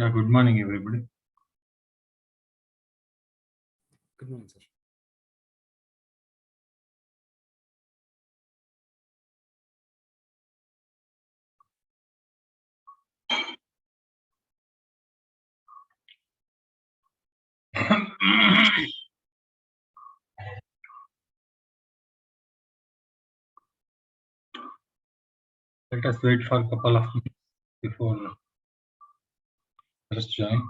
Yeah, good morning, everybody. Good morning, sir. Let us wait for a couple of minutes before others join.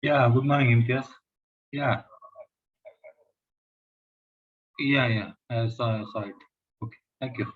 Yeah, good morning, Imtiaz. Yeah, I saw it. Okay, thank you.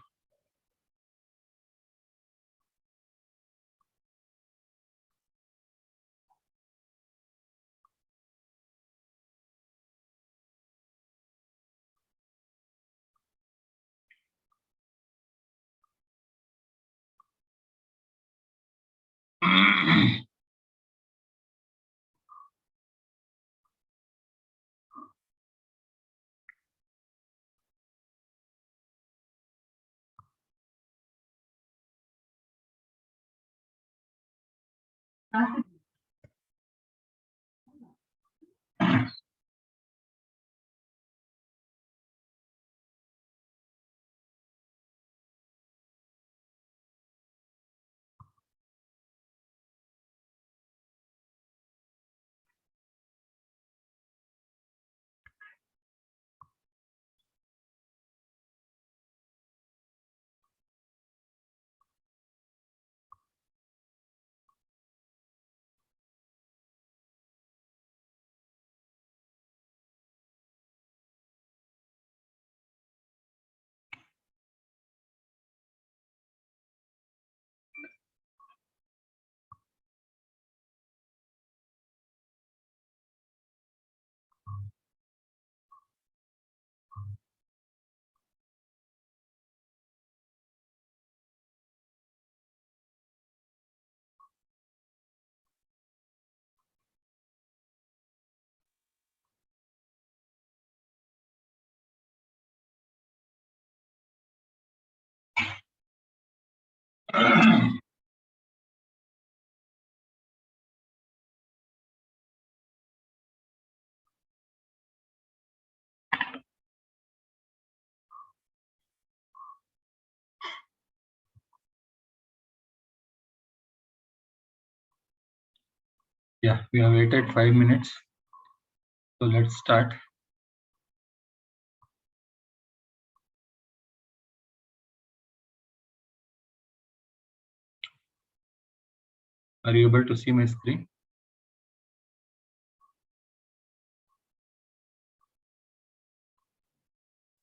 Yeah, we have waited 5 minutes. So let's start. Are you able to see my screen?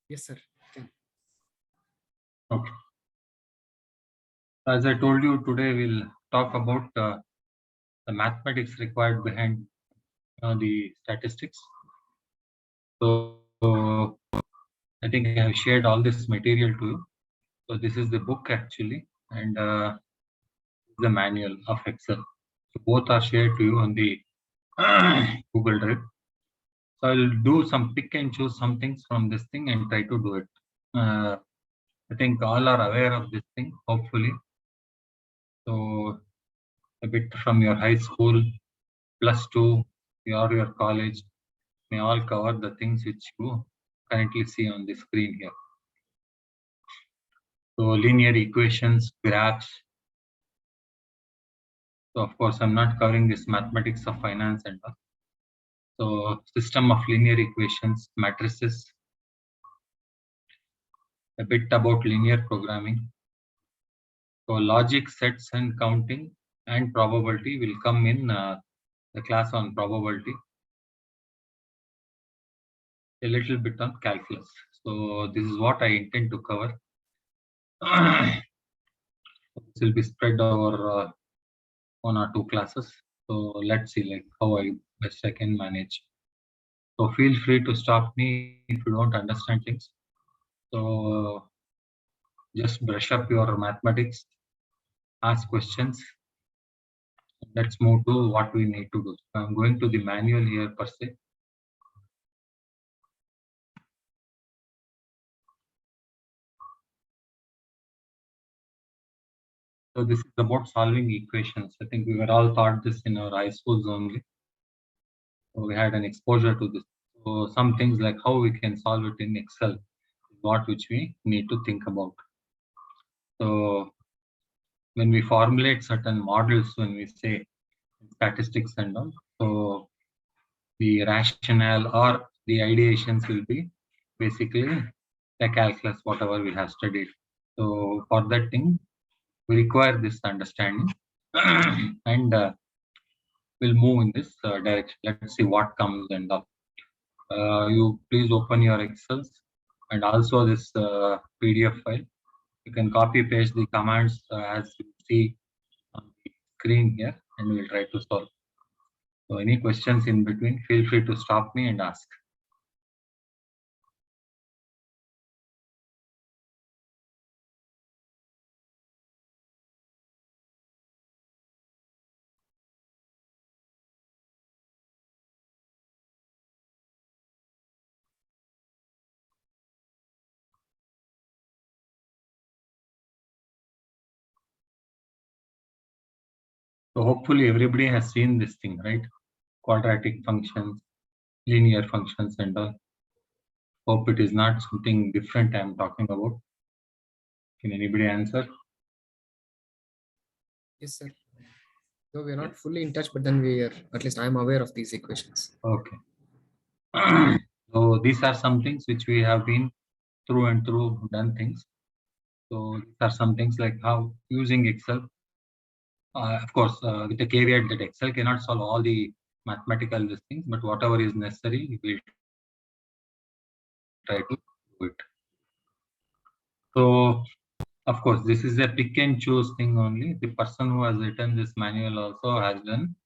Yes, sir. Okay. As I told you, today we'll talk about the mathematics required behind the statistics. So I think I have shared all this material to you. So this is the book actually, and the manual of Excel. Both are shared to you on the Google Drive. So I'll do some pick and choose some things from this thing and try to do it. I think all are aware of this thing, hopefully. So a bit from your high school, +2, or your college, may all cover the things which you currently see on the screen here. So linear equations, graphs. So of course, I'm not covering this mathematics of finance and all. So system of linear equations, matrices, a bit about linear programming. So logic, sets and counting and probability will come in the class on probability. A little bit on calculus. So this is what I intend to cover. This will be spread over 1 or 2 classes. So let's see like how best I can manage. So feel free to stop me if you don't understand things. So just brush up your mathematics, ask questions. Let's move to what we need to do. So I'm going to the manual here per se. So this is about solving equations. I think we were all taught this in our high schools only. So we had an exposure to this. So some things like how we can solve it in Excel is what which we need to think about. So when we formulate certain models, when we say statistics and all, so the rationale or the ideations will be basically the calculus, whatever we have studied. So for that thing, we require this understanding and we'll move in this direction. Let's see what comes and all. You please open your Excels and also this PDF file. You can copy paste the commands as you see on the screen here and we'll try to solve. So any questions in between, feel free to stop me and ask. So hopefully everybody has seen this thing, right? Quadratic functions, linear functions and all. Hope it is not something different I'm talking about. Can anybody answer? Yes, sir. Though we are not fully in touch, but then we are, at least I'm aware of these equations. Okay. So these are some things which we have been through and through done things. So these are some things like how using Excel. Of course, with the caveat that Excel cannot solve all the mathematical things, but whatever is necessary, we will try to do it. So, of course, this is a pick and choose thing only. The person who has written this manual also has done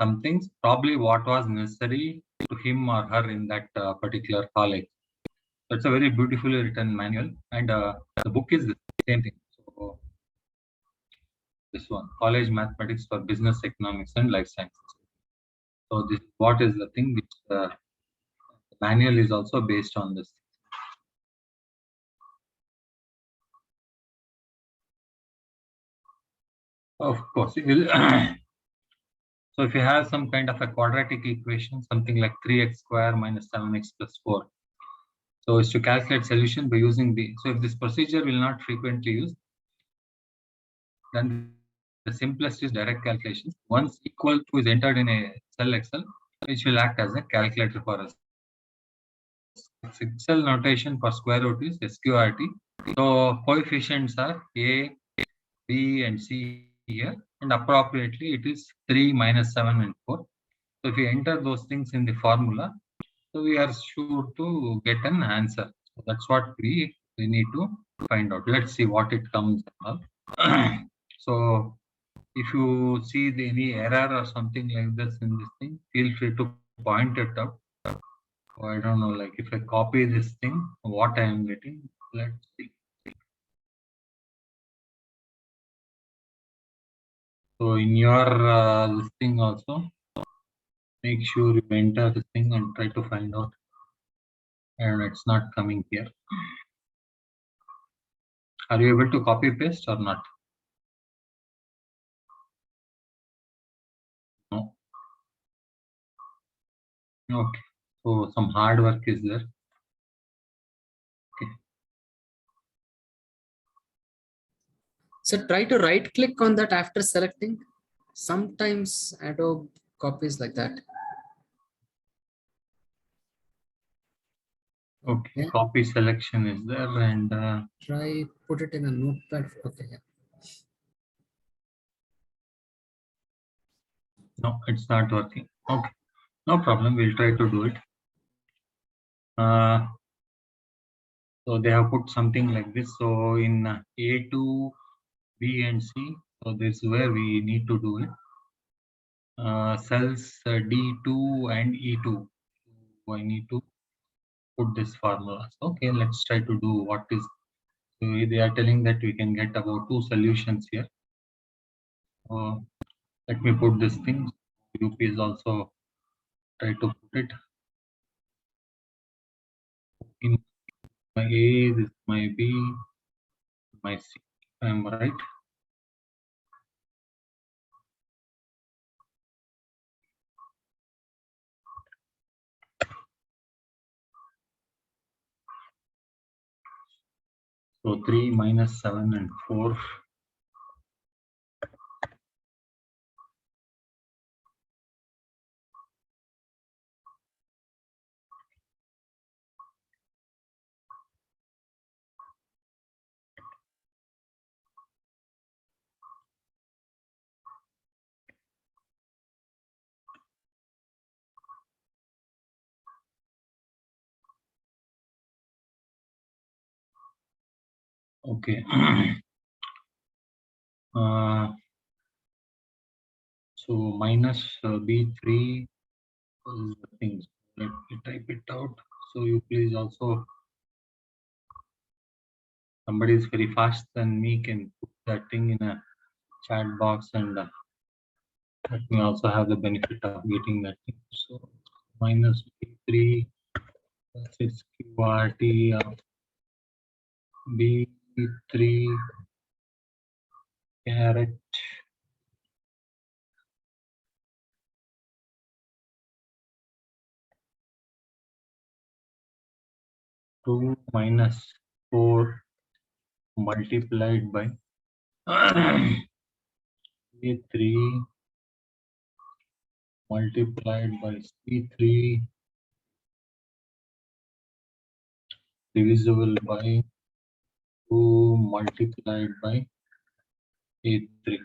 some things, probably what was necessary to him or her in that particular college. So it's a very beautifully written manual, and the book is the same thing. So this one, College Mathematics for Business Economics and Life Sciences. So this what is the thing which the manual is also based on this. Of course, it will. So if you have some kind of a quadratic equation, something like 3x square minus 7x plus 4. So is to calculate solution by using the, so if this procedure will not frequently use, then the simplest is direct calculation. Once equal to is entered in a cell Excel, which will act as a calculator for us. Excel notation for square root is SQRT. So coefficients are A, B, and C here, and appropriately it is 3, minus 7, and 4. So if you enter those things in the formula, so we are sure to get an answer. So that's what we need to find out. Let's see what it comes up. So if you see any error or something like this in this thing, feel free to point it out. So I don't know, like if I copy this thing, what I am getting, let's see. So in your listing also, make sure you enter this thing and try to find out, and it's not coming here. Are you able to copy paste or not? No. Okay. So some hard work is there. Okay. So try to right click on that after selecting. Sometimes Adobe copies like that. Okay. Yeah. Copy selection is there, and Try put it in a notepad. Okay. Yeah. no, it's not working. Okay. No problem. We'll try to do it. So they have put something like this. So in A2, B and C, so this is where we need to do it. Cells D2 and E2. So I need to put this formula. Okay, let's try to do what is. So they are telling that we can get about 2 solutions here. Let me put this thing. UP is also try to put it in my A, this is my B, my C. I'm right. So 3 minus 7 and 4. Okay. So minus B3 is the things. Let me type it out. So you please also, somebody is very fast than me can put that thing in a chat box, and let me also have the benefit of getting that thing. So minus B3, that's its QRT of B3 caret 2 minus 4 multiplied by A3 multiplied by C3 divisible by 2 multiplied by A3.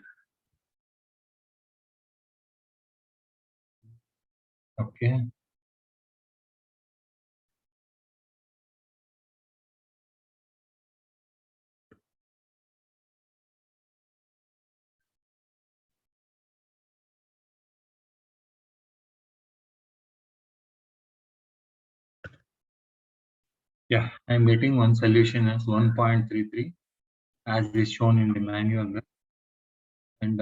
Okay. Yeah, I'm getting one solution as 1.33 as is shown in the manual. And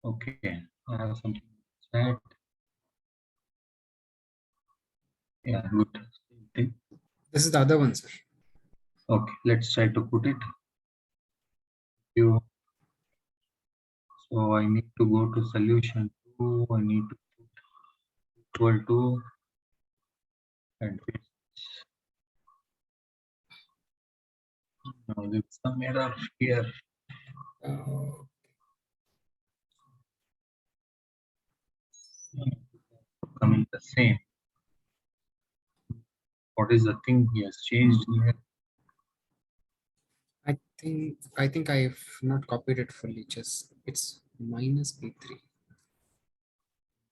okay, I have something chat. Yeah, good. Same thing. This is the other one, sir. Okay, let's try to put it. You. So I need to go to solution 2. I need to put equal to and paste. Now there's some error here. Coming the same. What is the thing he has changed here? I think I've not copied it fully. Just it's minus B3.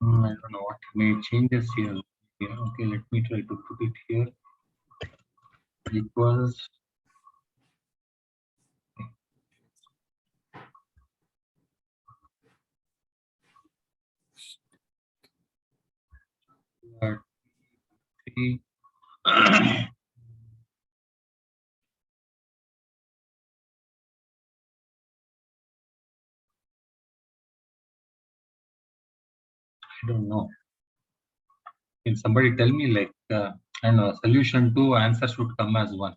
I don't know what may changes here. Okay, let me try to put it here. Equals three. don't know. Can somebody tell me, like, I know solution 2 answer should come as 1.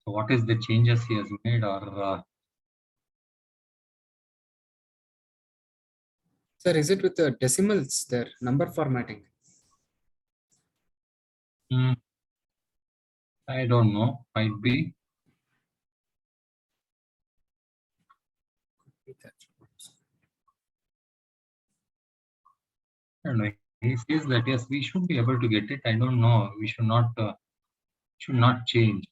So what is the changes he has made, or Sir, is it with the decimals there, number formatting? I don't know. Might be. I don't know. He says that yes, we should be able to get it. I don't know. We should not change.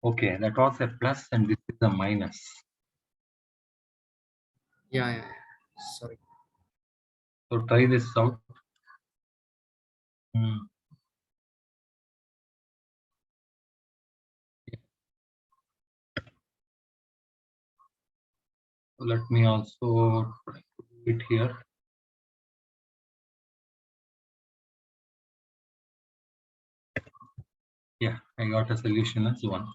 Okay, that was a plus, and this is a minus. Yeah. Sorry. So try this out. So let me also try to do it here. Yeah, I got a solution as 1.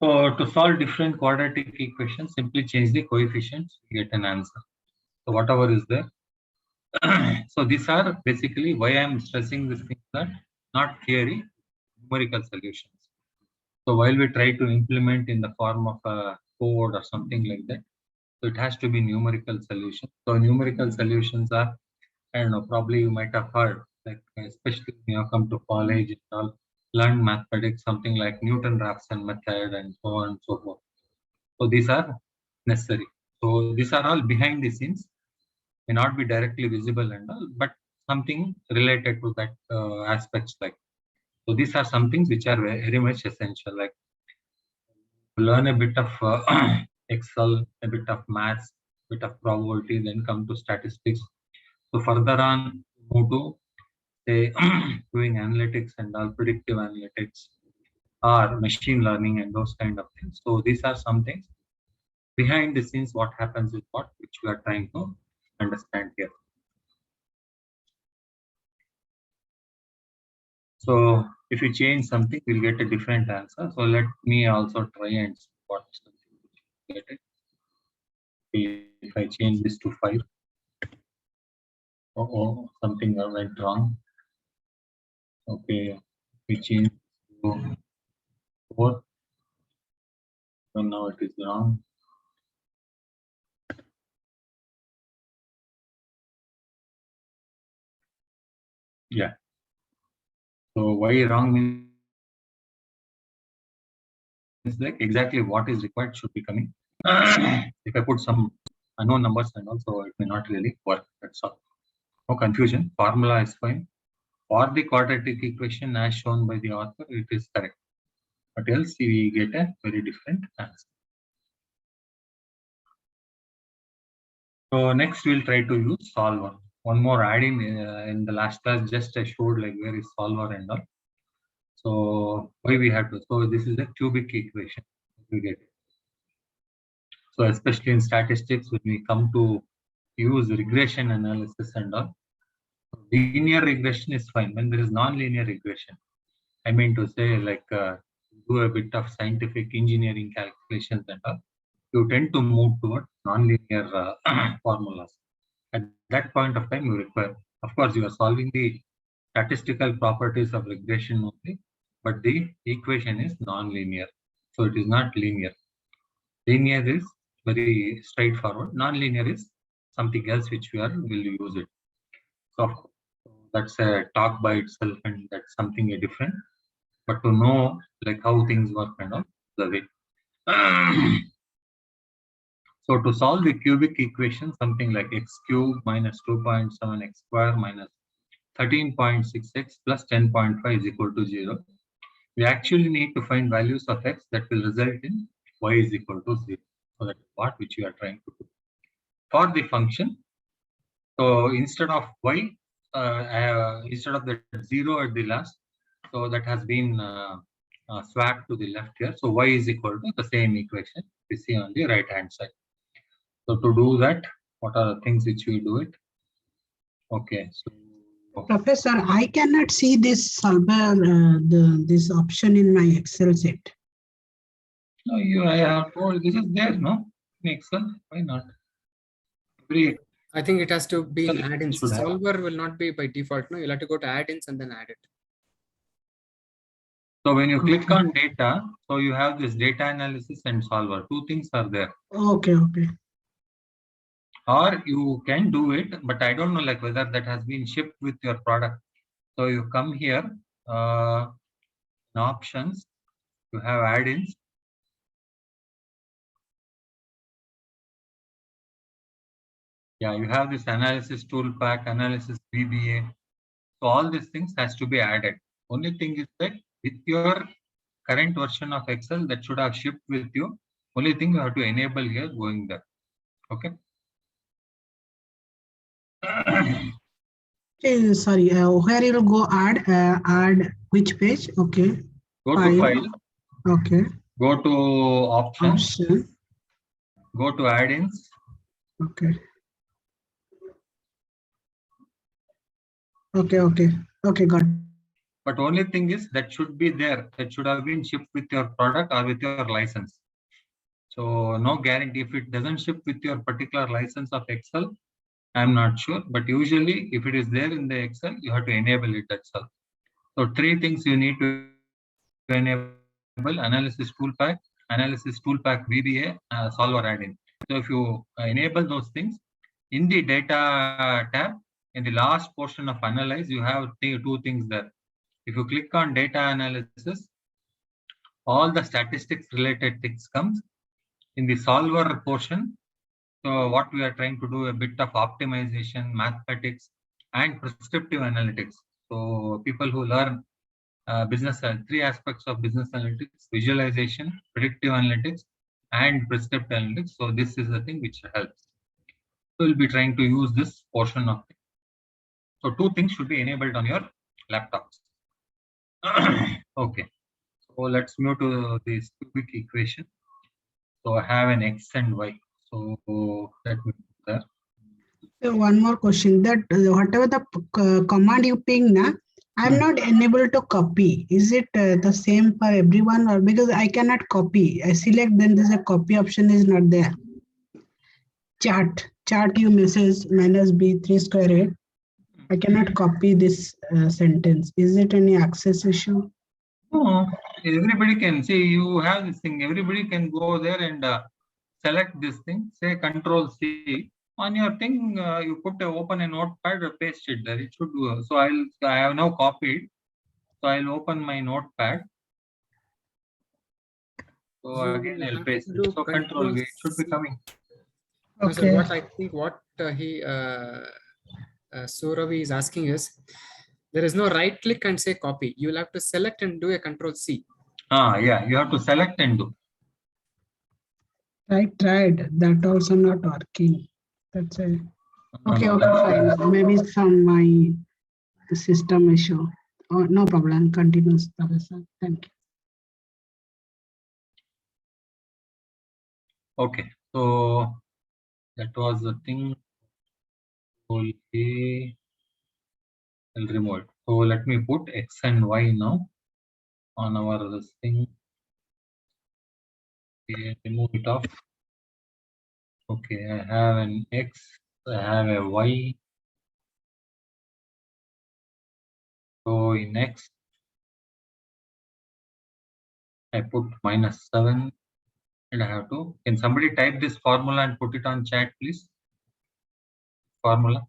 So to solve different quadratic equations, simply change the coefficients, you get an answer. So whatever is there. So these are basically why I am stressing this thing, that not theory, numerical solutions. So while we try to implement in the form of a code or something like that, so it has to be numerical solutions. So numerical solutions are, I don't know, probably you might have heard, like especially when you come to college and all, learn mathematics, something like Newton-Raphson method and so on and so forth. So these are necessary. So these are all behind the scenes, may not be directly visible and all, but something related to that aspects like. So these are some things which are very much essential, like learn a bit of Excel, a bit of maths, bit of probability, then come to statistics. So further on, move to say doing analytics and all, predictive analytics or machine learning and those kind of things. So these are some things behind the scenes. What happens is what which we are trying to understand here. So if you change something, we'll get a different answer. So let me also try and see what something get it. If I change this to 5, something went wrong. Okay, we change to 4. So now it is wrong. Yeah. So why wrong means like exactly what is required should be coming. If I put some unknown numbers and also it may not really work. That's all. No confusion. Formula is fine. For the quadratic equation as shown by the author, it is correct. But else we get a very different answer. So next we'll try to use solver. One more add-in in the last class, just I showed like where is solver and all. So why we have to? So this is a cubic equation we get. So especially in statistics, when we come to use regression analysis and all, linear regression is fine. When there is non-linear regression, I mean to say like do a bit of scientific engineering calculations and all, you tend to move toward non-linear formulas. At that point of time, you require, of course, you are solving the statistical properties of regression only, but the equation is non-linear. So it is not linear. Linear is very straightforward. Non-linear is something else which we will use it. So that's a talk by itself, and that's something different. But to know like how things work and all the way. So to solve the cubic equation, something like x cubed minus 2.7 x square minus 13.6x plus 10.5 is equal to 0. We actually need to find values of x that will result in y is equal to 0. So that is what which we are trying to do. For the function, so instead of y, instead of the 0 at the last, so that has been swapped to the left here. So y is equal to the same equation we see on the right hand side. So to do that, what are the things which we do it? Okay, so Professor, I cannot see this solver, this option in my Excel sheet. No, I have told this is there, no? In Excel, why not? I think it has to be in Excel add-ins. should have. Solver will not be by default. No, you'll have to go to add-ins and then add it. So when you click on data, so you have this data analysis and solver. Two things are there. Okay. Or you can do it, but I don't know like whether that has been shipped with your product. So you come here, in options, you have add-ins. Yeah, you have this analysis tool pack, analysis VBA. So all these things has to be added. Only thing is that with your current version of Excel that should have shipped with you. Only thing you have to enable here going there. Okay. Sorry, where you'll go add which page? Okay. Go to file. Okay. Go to options. Option. Go to add-ins. Okay. Okay, got it. But only thing is that should be there. That should have been shipped with your product or with your license. So no guarantee if it doesn't ship with your particular license of Excel. I'm not sure, but usually if it is there in the Excel, you have to enable it itself. So three things you need to enable: analysis toolpack VBA, solver add-in. So if you enable those things in the data tab, in the last portion of analyze, you have two things there. If you click on data analysis, all the statistics related things comes in the solver portion. So what we are trying to do a bit of optimization, mathematics, and prescriptive analytics. So people who learn business, three aspects of business analytics: visualization, predictive analytics, and prescriptive analytics. So this is the thing which helps. So we'll be trying to use this portion of it. So two things should be enabled on your laptops. Okay. So let's move to this cubic equation. So I have an x and y. So let me put there. So one more question, that whatever the command you ping na, I'm not enabled to copy. Is it the same for everyone, or because I cannot copy? I select, then there's a copy option is not there. Chart you message -b3 square root. I cannot copy this sentence. Is it any access issue? No, everybody can see you have this thing. Everybody can go there and select this thing. Say Control C on your thing. You put open a notepad, paste it there. It should do. So I have now copied. So I'll open my notepad. So again I'll paste it. So Control V. It should be coming. Okay. So what I think Suravi is asking is, there is no right click and say copy. You will have to select and do a Control C. Yeah, you have to select and do. I tried. That also not working. That's it. Okay, fine. Maybe it's on my system issue. Oh, no problem. Continuous, Professor. Thank you. Okay, so that was the thing. Okay, I'll remove it. So let me put x and y now on our this thing. Okay, remove it off. Okay, I have an x, I have a y. So in x, I put -7, and I have to. Can somebody type this formula and put it on chat, please? Formula.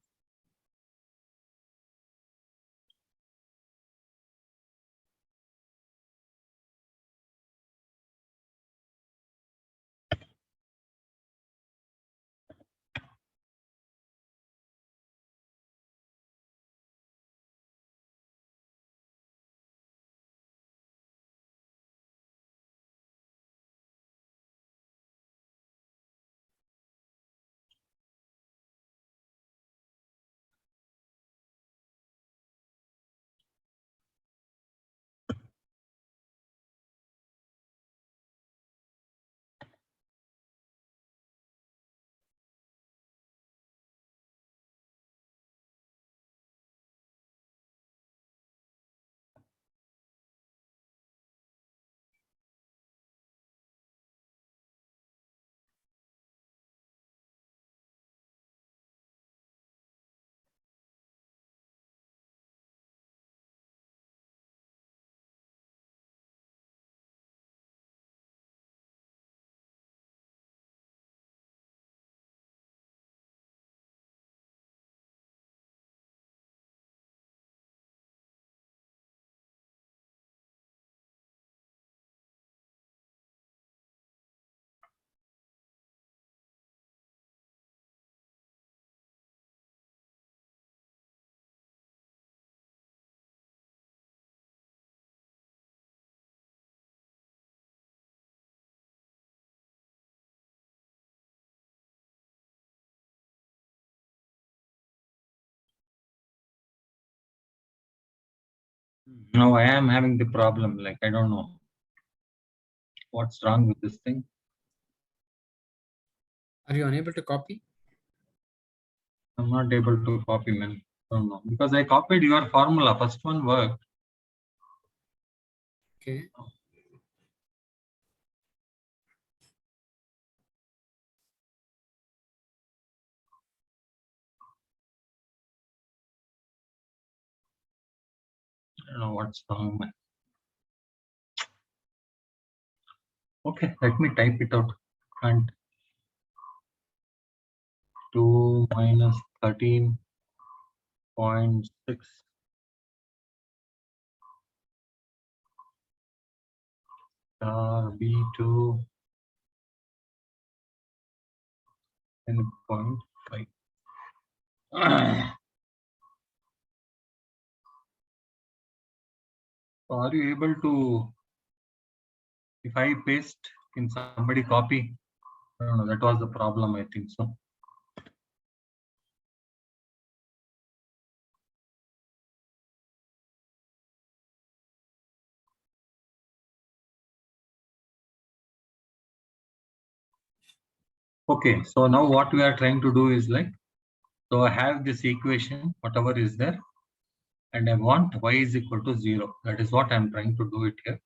Now I am having the problem, like I don't know what's wrong with this thing. Are you unable to copy? I'm not able to copy, man. I don't know, because I copied your formula. First one worked. Okay. I don't know what's wrong, man. Okay, let me type it out. And 2 minus 13.6 B2 and 0.5. So are you able to, if I paste, can somebody copy? I don't know, that was the problem, I think so. Okay, so now what we are trying to do is like, so I have this equation, whatever is there, and I want y is equal to 0. That is what I'm trying to do it here.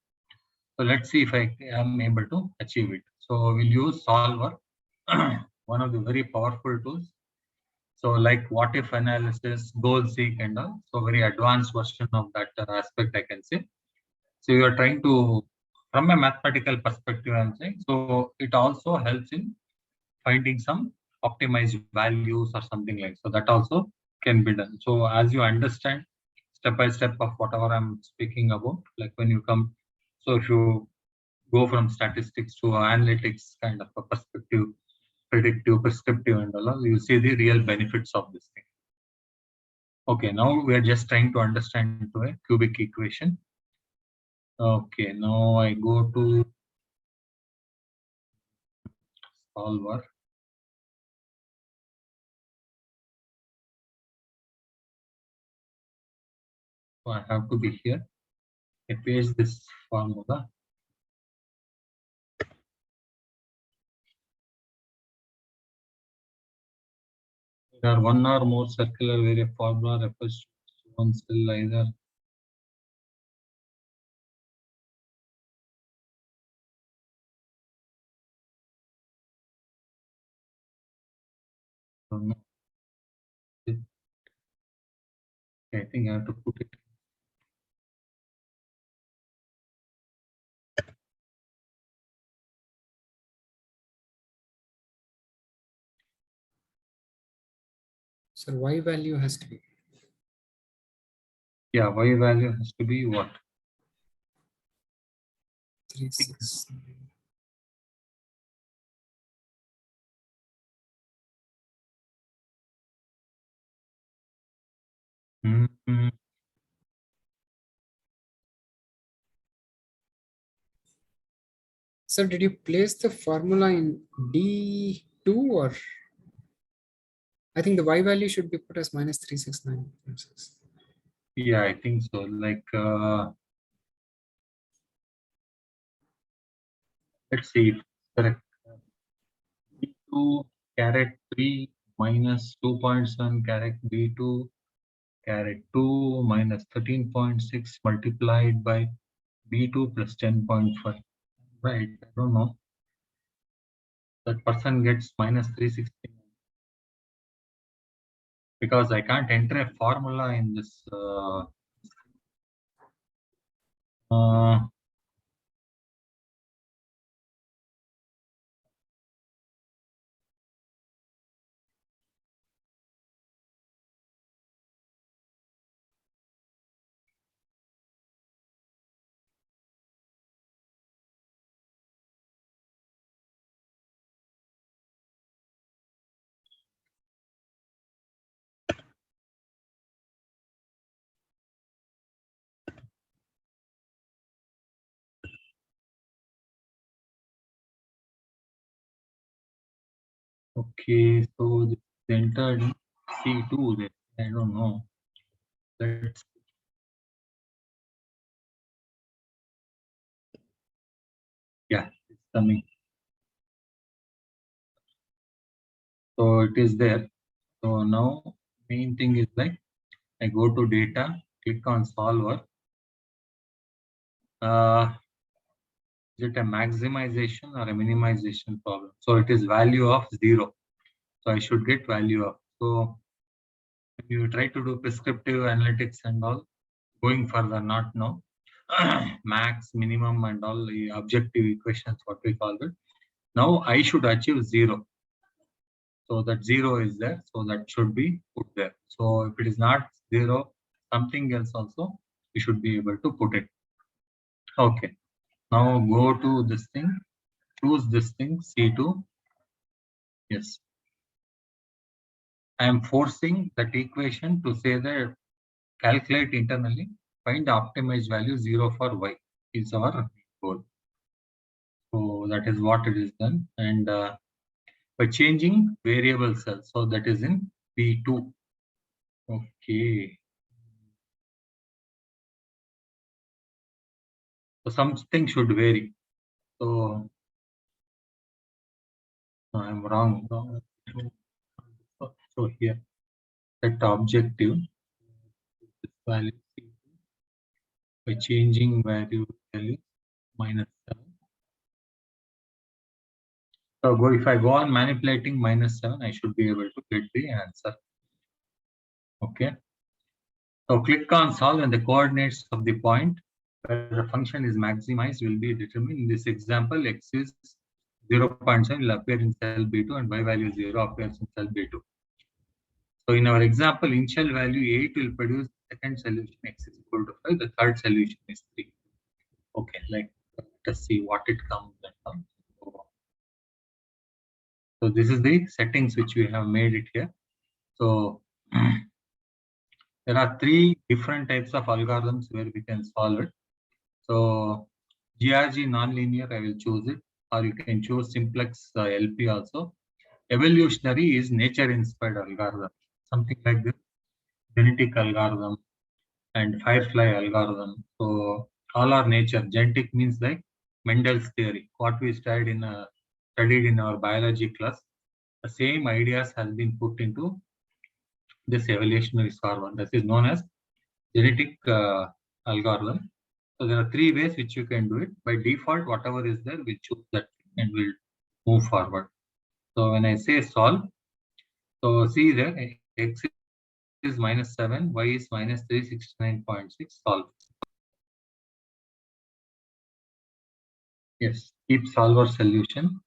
So let's see if I am able to achieve it. So we'll use solver, one of the very powerful tools. So like what if analysis, goal seek and all. So very advanced version of that aspect I can say. So you are trying to, from a mathematical perspective, I'm saying, so it also helps in finding some optimized values or something like, so that also can be done. So as you understand step by step of whatever I'm speaking about, like when you come, so if you go from statistics to analytics kind of a perspective, predictive, prescriptive and all, you see the real benefits of this thing. Okay, now we are just trying to understand into a cubic equation. Okay, now I go to solver. So I have to be here. I paste this formula. There are one or more circular where a formula refers to one cell either. Don't know. I think I have to put it. So y value has to be. Yeah, y value has to be what? 3, 6. Mm-hmm. So did you place the formula in D2 or? I think the y value should be put as minus 369.6. Yeah, I think so. Like, let's see if correct. B2 caret 3 minus 2.7 caret B2 caret 2 minus 13.6 multiplied by B2 plus 10.5. Right, I don't know. That person gets minus 360 because I can't enter a formula in this. Uh, okay, so this entered C2. I don't know. Let's Yeah, it's coming. So it is there. So now main thing is like I go to data, click on solver. Is it a maximization or a minimization problem? So it is value of 0. So I should get value of. So if you try to do prescriptive analytics and all, going further, not now, max, minimum and all the objective equations, what we call it. Now I should achieve 0. So that 0 is there. So that should be put there. So if it is not 0, something else also, we should be able to put it. Okay. Now go to this thing, choose this thing, C2. Yes. I am forcing that equation to say that calculate internally, find the optimized value 0 for y is our goal. So that is what it is done. And by changing variable cells, so that is in P2. Okay. So something should vary. So I'm wrong. So here, set objective value by changing value minus 7. So if I go on manipulating minus 7, I should be able to get the answer. Okay. So click on solve and the coordinates of the point where the function is maximized will be determined. In this example, x is 0.7 will appear in cell B2 and y value 0 appears in cell B2. So in our example, initial value 8 will produce the second solution x is equal to 5. The third solution is 3. Okay, like let us see what it comes and comes. So this is the settings which we have made it here. So there are 3 different types of algorithms where we can solve it. So GRG nonlinear, I will choose it, or you can choose simplex LP also. Evolutionary is nature-inspired algorithm, something like this, genetic algorithm and Firefly algorithm. So all are nature. Genetic means like Mendel's theory, what we studied in our biology class. The same ideas has been put into this evolutionary solver. That is known as genetic algorithm. So there are 3 ways which you can do it. By default, whatever is there, we choose that and we'll move forward. So when I say solve, so see there, x is minus 7, y is minus 369.6, solve. Yes, keep solver solution.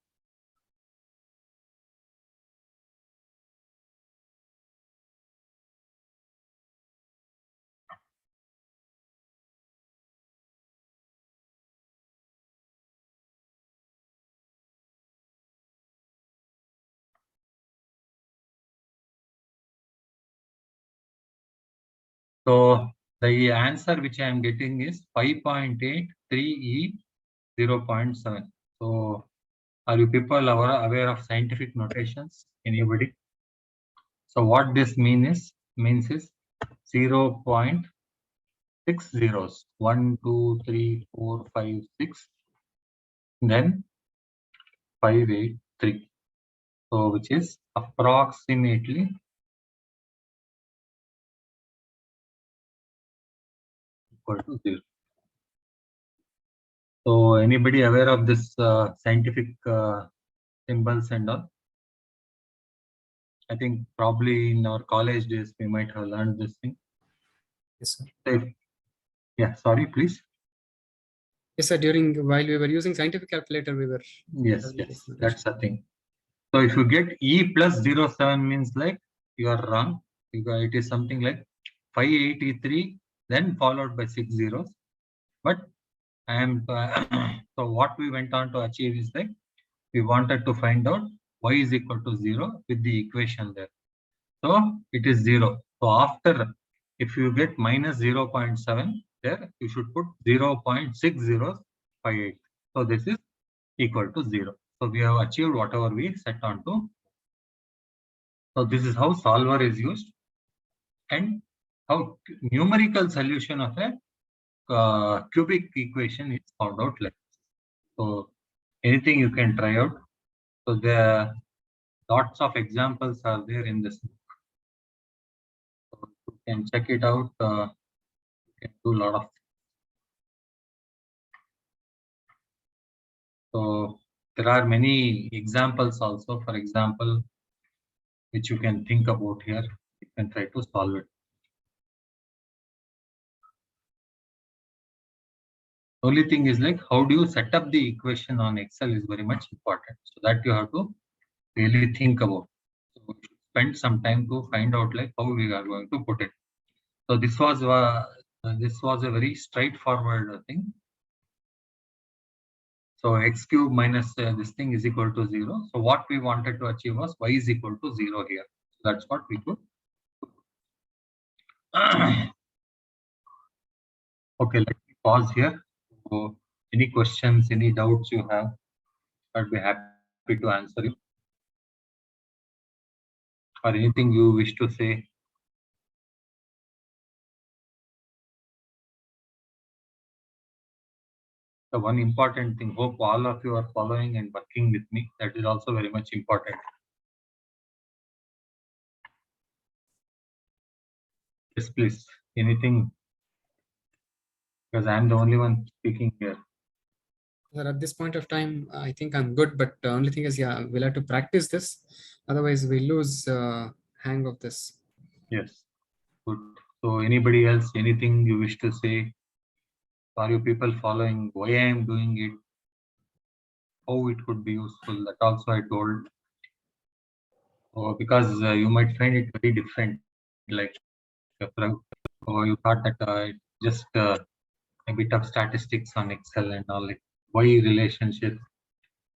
So the answer which I am getting is 5.8 3E 0.7. So are you people aware of scientific notations? Anybody? So what this means is 0.6 zeros. 1, 2, 3, 4, 5, 6. Then 5, 8, 3. So which is approximately equal to 0. So anybody aware of this scientific symbols and all? I think probably in our college days we might have learned this thing. Yes, sir. Yeah, sorry, please. Yes, sir. While we were using scientific calculator, we were. Yes, that's the thing. So if you get E plus 0.7 means like you are wrong. It is something like 583, then followed by 6 zeros. But I am so what we went on to achieve is like we wanted to find out y is equal to 0 with the equation there. So it is 0. So after, if you get minus 0.7 there, you should put 0.6058. So this is equal to 0. So we have achieved whatever we set on to. So this is how solver is used and how numerical solution of a cubic equation is found out like this. So anything you can try out. So there lots of examples are there in this book. So you can check it out. You can do a lot of. So there are many examples also. For example, which you can think about here. You can try to solve it. Only thing is like how do you set up the equation on Excel is very much important. So that you have to really think about. So you should spend some time to find out like how we are going to put it. So this was a very straightforward thing. So x cube minus this thing is equal to 0. So what we wanted to achieve was y is equal to 0 here. So that's what we could. Okay, let me pause here. So any questions, any doubts you have, I'd be happy to answer you. Or anything you wish to say. The one important thing, hope all of you are following and working with me. That is also very much important. Yes, please. Anything? Because I'm the only one speaking here. At this point of time, I think I'm good, but the only thing is, yeah, we'll have to practice this. Otherwise, we lose hang of this. Yes. Good. So anybody else, anything you wish to say? Are you people following why I am doing it? How it could be useful? That also I told. Because you might find it very different. Like you thought that just a bit of statistics on Excel and all, like why relationship,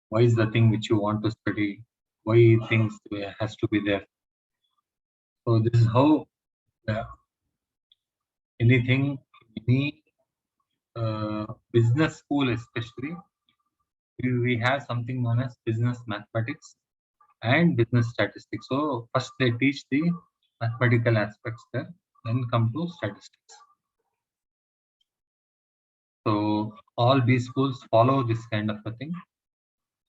why is the thing which you want to study, why things has to be there. So this is how anything, any business school especially, we have something known as business mathematics and business statistics. So first they teach the mathematical aspects there, then come to statistics. So all these schools follow this kind of a thing.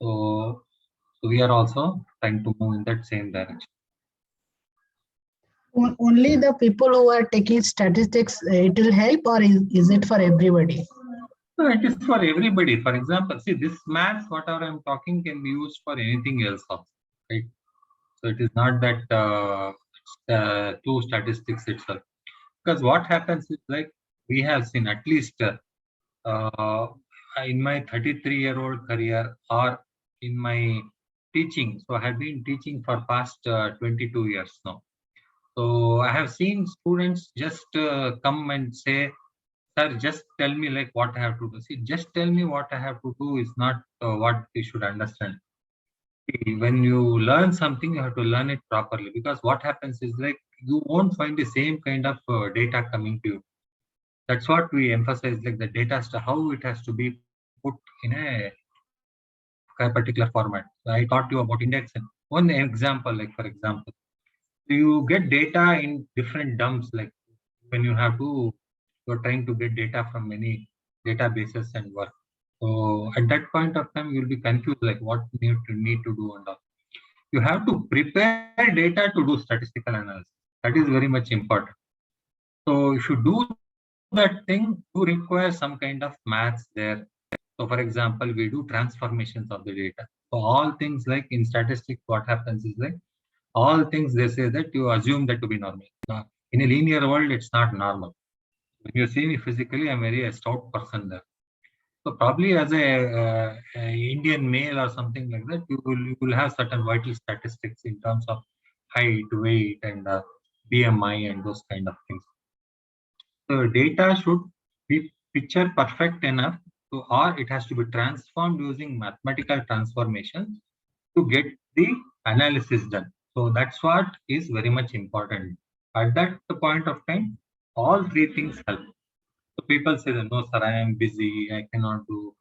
So we are also trying to move in that same direction. Only the people who are taking statistics, it will help, or is it for everybody? So it is for everybody. For example, see this maths, whatever I'm talking can be used for anything else also, right? So it is not that to statistics itself. Because what happens is like we have seen at least in my 33-year-old career or in my teaching. So I have been teaching for past 22 years now. So I have seen students just come and say, sir, just tell me like what I have to do. See, just tell me what I have to do is not what you should understand. See, when you learn something, you have to learn it properly, because what happens is like you won't find the same kind of data coming to you. That's what we emphasize, like the data, how it has to be put in a particular format. I taught you about indexing. One example, like for example, you get data in different dumps, like when you're trying to get data from many databases and work. So at that point of time, you'll be confused, like what you need to do and all. You have to prepare data to do statistical analysis. That is very much important. So if you do that thing, you require some kind of maths there. So for example, we do transformations of the data. So all things like in statistics, what happens is like all things they say that you assume that to be normal. Now, in a linear world, it's not normal. When you see me physically, I'm very a stout person there. So probably as a Indian male or something like that, you will have certain vital statistics in terms of height, weight, and BMI and those kind of things. So data should be picture perfect enough to, or it has to be transformed using mathematical transformation to get the analysis done. So that's what is very much important. At that point of time, all three things help. So people say that no, sir, I am busy, I cannot do,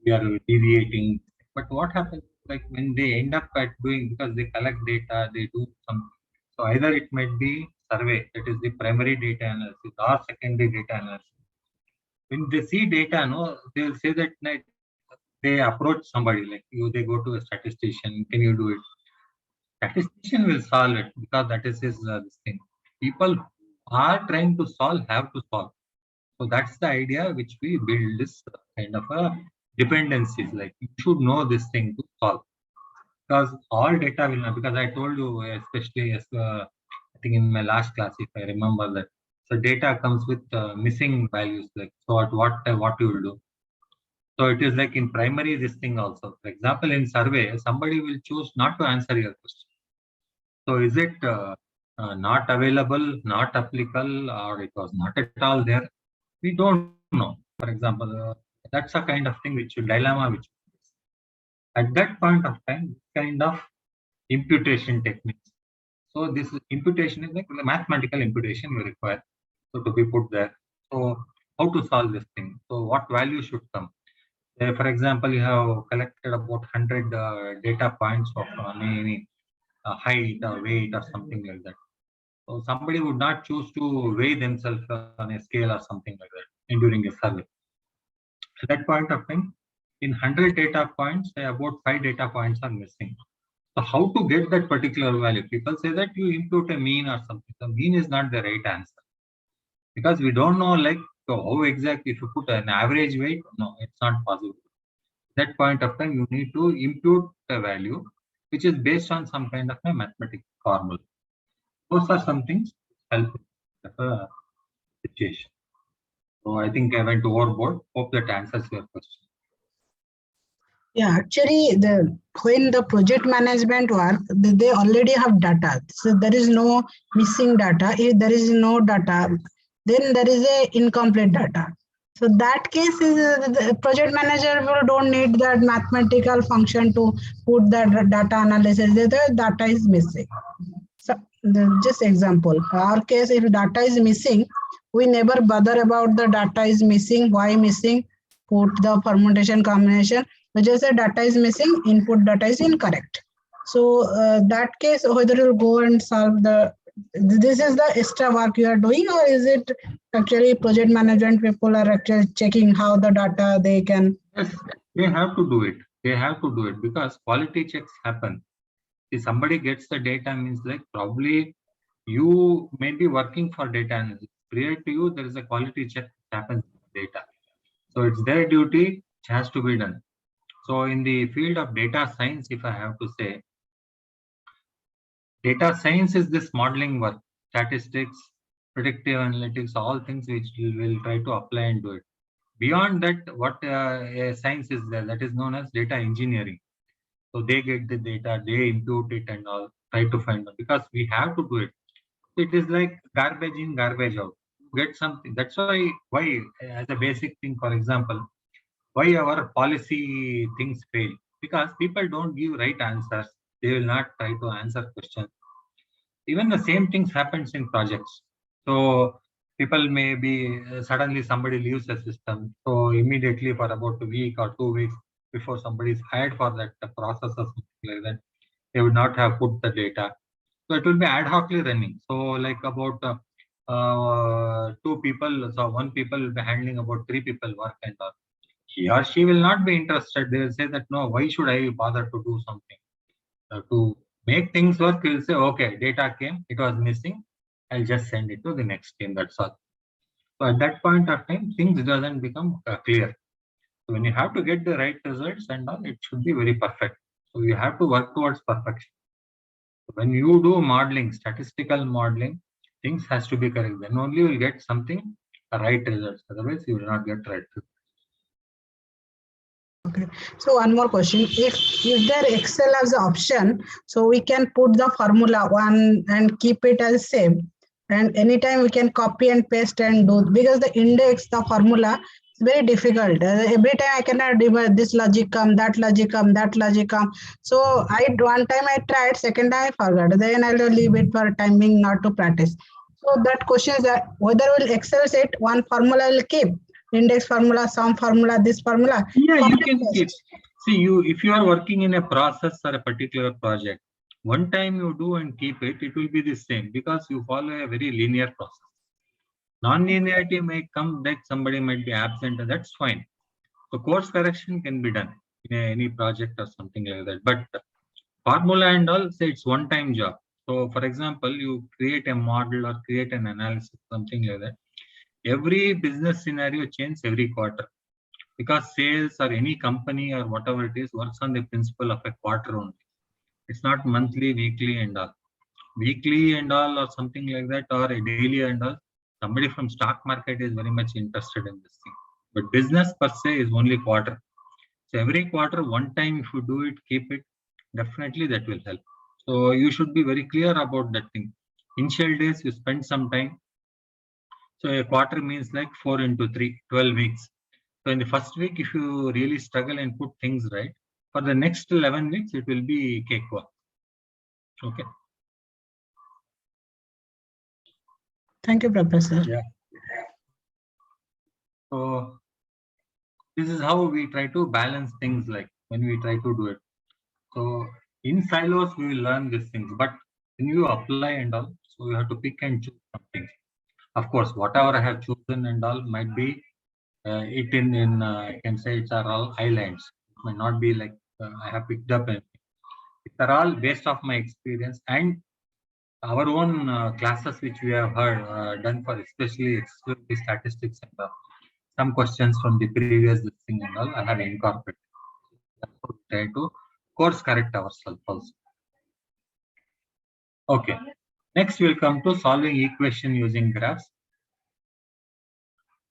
we are deviating. But what happens like when they end up at doing, because they collect data, they do some. So either it might be survey, that is the primary data analysis, or secondary data analysis. When they see data, no, they will say that they approach somebody like you, they go to a statistician, can you do it? Statistician will solve it because that is his this thing. People are trying to solve, have to solve. So that's the idea which we build this kind of a dependencies. Like you should know this thing to solve. Because all data will not, because I told you, especially as I think in my last class, if I remember that. So data comes with missing values, like so at what you will do. So it is like in primary this thing also. For example, in survey, somebody will choose not to answer your question. So is it not available, not applicable, or it was not at all there? We don't know. For example, that's a kind of thing which dilemma which at that point of time, kind of imputation techniques. So this imputation is like the mathematical imputation we require. So to be put there. So how to solve this thing? So what value should come? For example, you have collected about 100 data points of any height or weight or something like that. So somebody would not choose to weigh themselves on a scale or something like that during a survey. At that point of time, in 100 data points, about 5 data points are missing. So how to get that particular value? People say that you impute a mean or something. The mean is not the right answer because we don't know like how exactly. If you put an average weight, no, it's not possible. At that point of time, you need to impute a value which is based on some kind of a mathematical formula. Those are some things help in the situation. So I think I went overboard. Hope that answers your question. Yeah, actually, when the project management work, they already have data. So there is no missing data. If there is no data, then there is a incomplete data. So that case is the project manager don't need that mathematical function to put that data analysis. The data is missing. So just example, our case, if data is missing, we never bother about the data is missing, why missing, put the permutation combination. We just say data is missing, input data is incorrect. So that case, whether you'll go and solve this is the extra work you are doing, or is it actually project management people are actually checking how the data they can? Yes, they have to do it. They have to do it because quality checks happen. If somebody gets the data, means like probably you may be working for data analysis. Prior to you, there is a quality check that happens with data. So it's their duty, which has to be done. So in the field of data science, if I have to say, data science is this modeling work, statistics, predictive analytics, all things which we will try to apply and do it. Beyond that, what science is there, that is known as data engineering. So they get the data, they impute it and all, try to find out, because we have to do it. It is like garbage in, garbage out. Get something. That's why as a basic thing, for example, why our policy things fail? Because people don't give right answers. They will not try to answer questions. Even the same things happens in projects. So people may be suddenly somebody leaves the system. So immediately for about a week or 2 weeks before somebody is hired for that process or something like that, they would not have put the data. So it will be ad hocly running. So like about 2 people, so 1 people will be handling about 3 people work and all. He or she will not be interested. They will say that, no, why should I bother to do something? To make things work, we'll say, okay, data came, it was missing. I'll just send it to the next team. That's all. So at that point of time, things doesn't become clear. So when you have to get the right results and all, it should be very perfect. So you have to work towards perfection. When you do modeling, statistical modeling, things has to be correct. Then only you will get something right results. Otherwise, you will not get right results. Okay. So one more question. If there Excel has an option, so we can put the formula one and keep it as same. And anytime we can copy and paste and do, because the index, the formula is very difficult. Every time I cannot divide this logic come, that logic come, that logic come. So one time I tried, second time I forgot. Then I will leave it for time being not to practice. So that question is that whether will Excel set one formula will keep. Index formula, sum formula, this formula. Yeah, you can keep. See, if you are working in a process or a particular project, one time you do and keep it, it will be the same because you follow a very linear process. Non-linearity may come that somebody might be absent, and that's fine. So course correction can be done. in any project or something like that. But formula and all, say it's one-time job. So for example, you create a model or create an analysis, something like that. Every business scenario changes every quarter, because sales or any company or whatever it is works on the principle of a quarter only. It's not monthly, weekly and all. Weekly and all or something like that, or a daily and all. Somebody from stock market is very much interested in this thing. But business per se is only quarter. So every quarter, one time if you do it, keep it, definitely that will help. So you should be very clear about that thing. Initial days, you spend some time. So a quarter means like 4 into 3, 12 weeks. So in the first week, if you really struggle and put things right, for the next 11 weeks, it will be cakewalk. Okay. Thank you, Professor. Yeah. So this is how we try to balance things, like when we try to do it. So in silos, we will learn these things, but when you apply and all, so you have to pick and choose something. Of course, whatever I have chosen and all might be I can say it's are all islands. It might not be like I have picked up. They're all based off my experience and our own classes which we have heard done for especially statistics and some questions from the previous thing and all I have incorporated. Try to course correct ourselves also. Okay. Next we'll come to solving equation using graphs.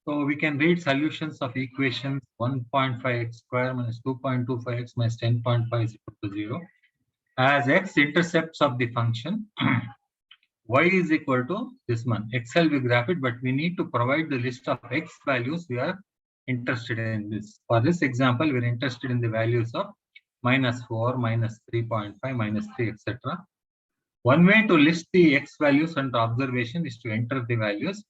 So we can read solutions of equations 1.5x square minus 2.25x minus 10.5 is equal to 0 as x intercepts of the function y is equal to this one. Excel we graph it, but we need to provide the list of x values we are interested in this. For this example, we're interested in the values of -4, -3.5, -3, etc. One way to list the x values under observation is to enter the values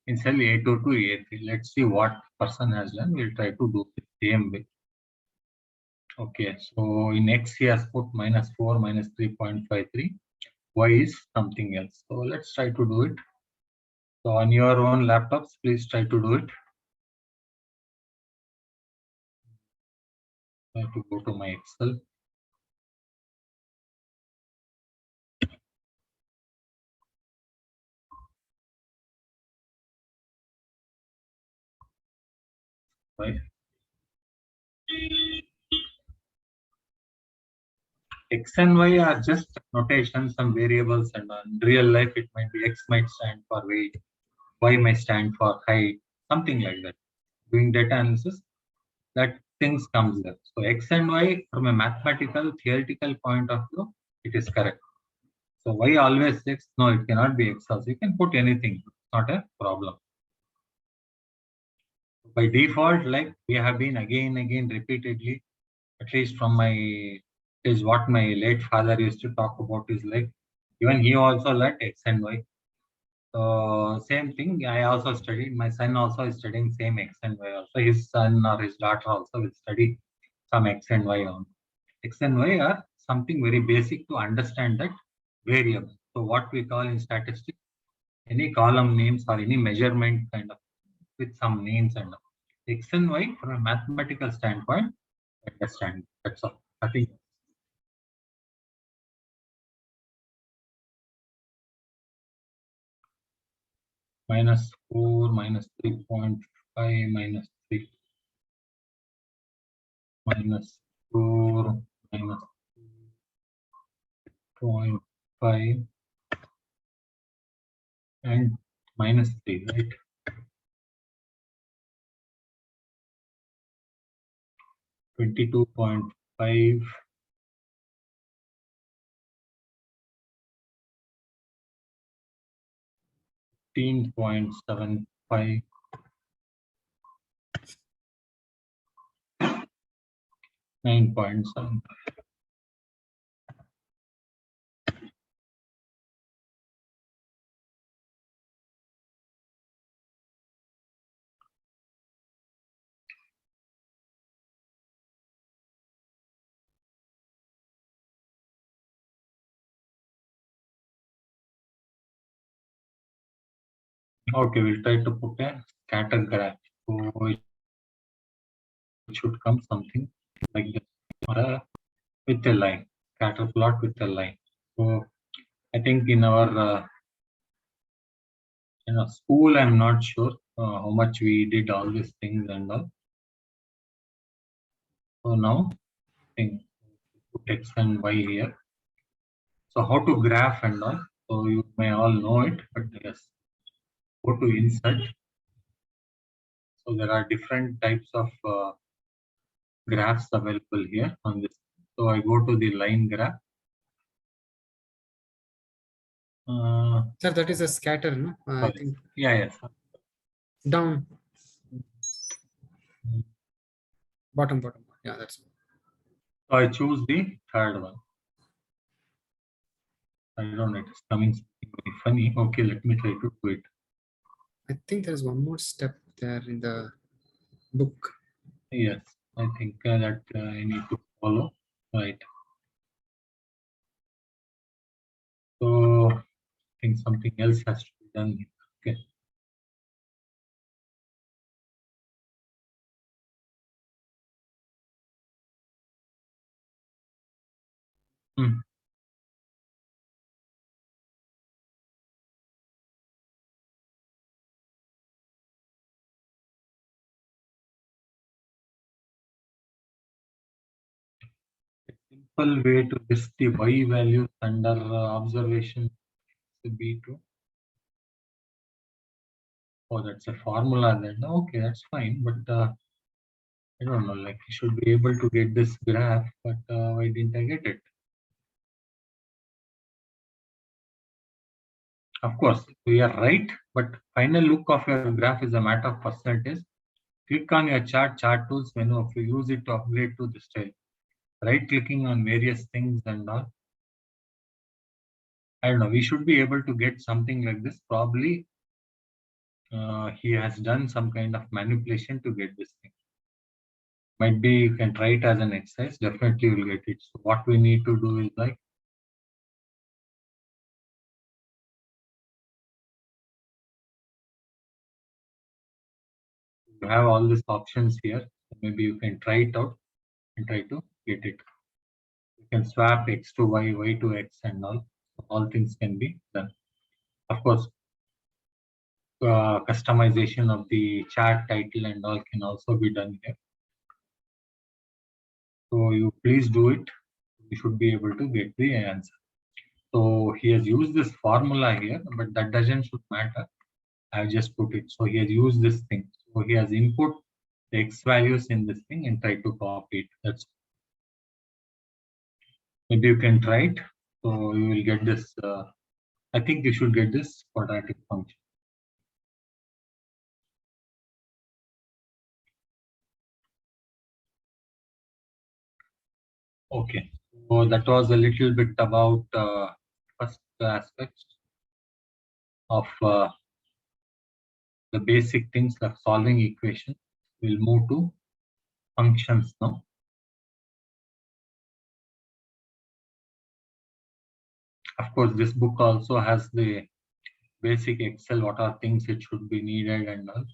in cell A2 to A3. Let's see what person has done. We'll try to do the same way. Okay, so in x he has put -4, -3.53. Y is something else. So let's try to do it. So on your own laptops, please try to do it. I have to go to my Excel. Right. X and Y are just notations, some variables, and in real life it might be X might stand for weight, Y might stand for height, something like that. Doing data analysis, that things comes there. So X and Y from a mathematical, theoretical point of view, it is correct. So Y always X, no, it cannot be X also. You can put anything, not a problem. By default, like we have been again repeatedly, at least from my is what my late father used to talk about is like even he also learned X and Y. So same thing I also studied. My son also is studying same X and Y also. His son or his daughter also will study some X and Y on. X and Y are something very basic to understand that variable. So what we call in statistics, any column names or any measurement kind of with some names and all. X and Y from a mathematical standpoint, understand. That's all. I think -4, -3.5, -3, -4, -0.5, and -3, right? 22.5, 15.75, 9.7. Okay, we'll try to put a scatter graph. So it should come something like this, or with a line, scatter plot with a line. So I think in our school, I'm not sure how much we did all these things and all. So now I think put X and Y here. So how to graph and all. So you may all know it, but yes, go to insert. So there are different types of graphs available here on this. So I go to the line graph. Sir, that is a scatter, no? I think Yeah, yes. down. Bottom. Yeah, that's it. So I choose the third one. I don't know, it is coming something very funny. Okay, let me try to do it. I think there's one more step there in the book. Yes, I think that I need to follow. Right. So I think something else has to be done here. Okay. Hmm. A simple way to list the y values under observation should be to. Oh, that's a formula then. Okay, that's fine. But I don't know, like you should be able to get this graph, but why didn't I get it? Of course, we are right, but final look of your graph is a matter of personal taste. Click on your chart tools menu if you use it to upgrade to the style. Right clicking on various things and all. I don't know, we should be able to get something like this. Probably he has done some kind of manipulation to get this thing. Might be you can try it as an exercise, definitely you'll get it. So what we need to do is like, you have all these options here. Maybe you can try it out and try to get it. You can swap X to Y, Y to X and all. So all things can be done. Of course, customization of the chart title and all can also be done here. So you please do it. You should be able to get the answer. So he has used this formula here, but that doesn't should matter. I've just put it. So he has used this thing. So he has input the X values in this thing and try to copy it. That's maybe you can try it. So you will get this. I think you should get this quadratic function. Okay. So that was a little bit about first aspects of the basic things like solving equations. We'll move to functions now. Of course, this book also has the basic Excel, what are things it should be needed and all.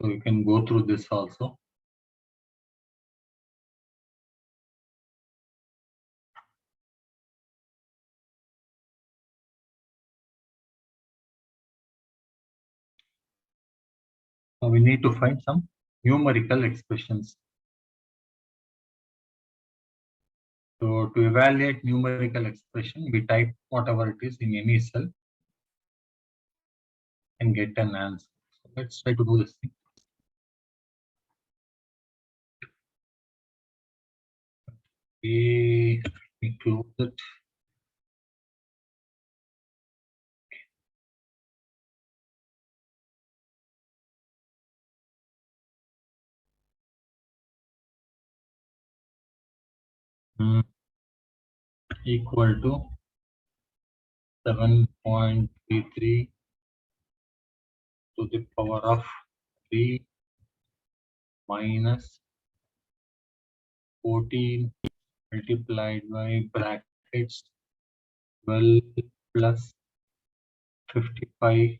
So you can go through this also. So we need to find some numerical expressions. So to evaluate numerical expression, we type whatever it is in any cell and get an answer. So let's try to do this thing. We close it. Equal to 7.33 to the power of 3 minus 14 multiplied by brackets 12 plus 55.12.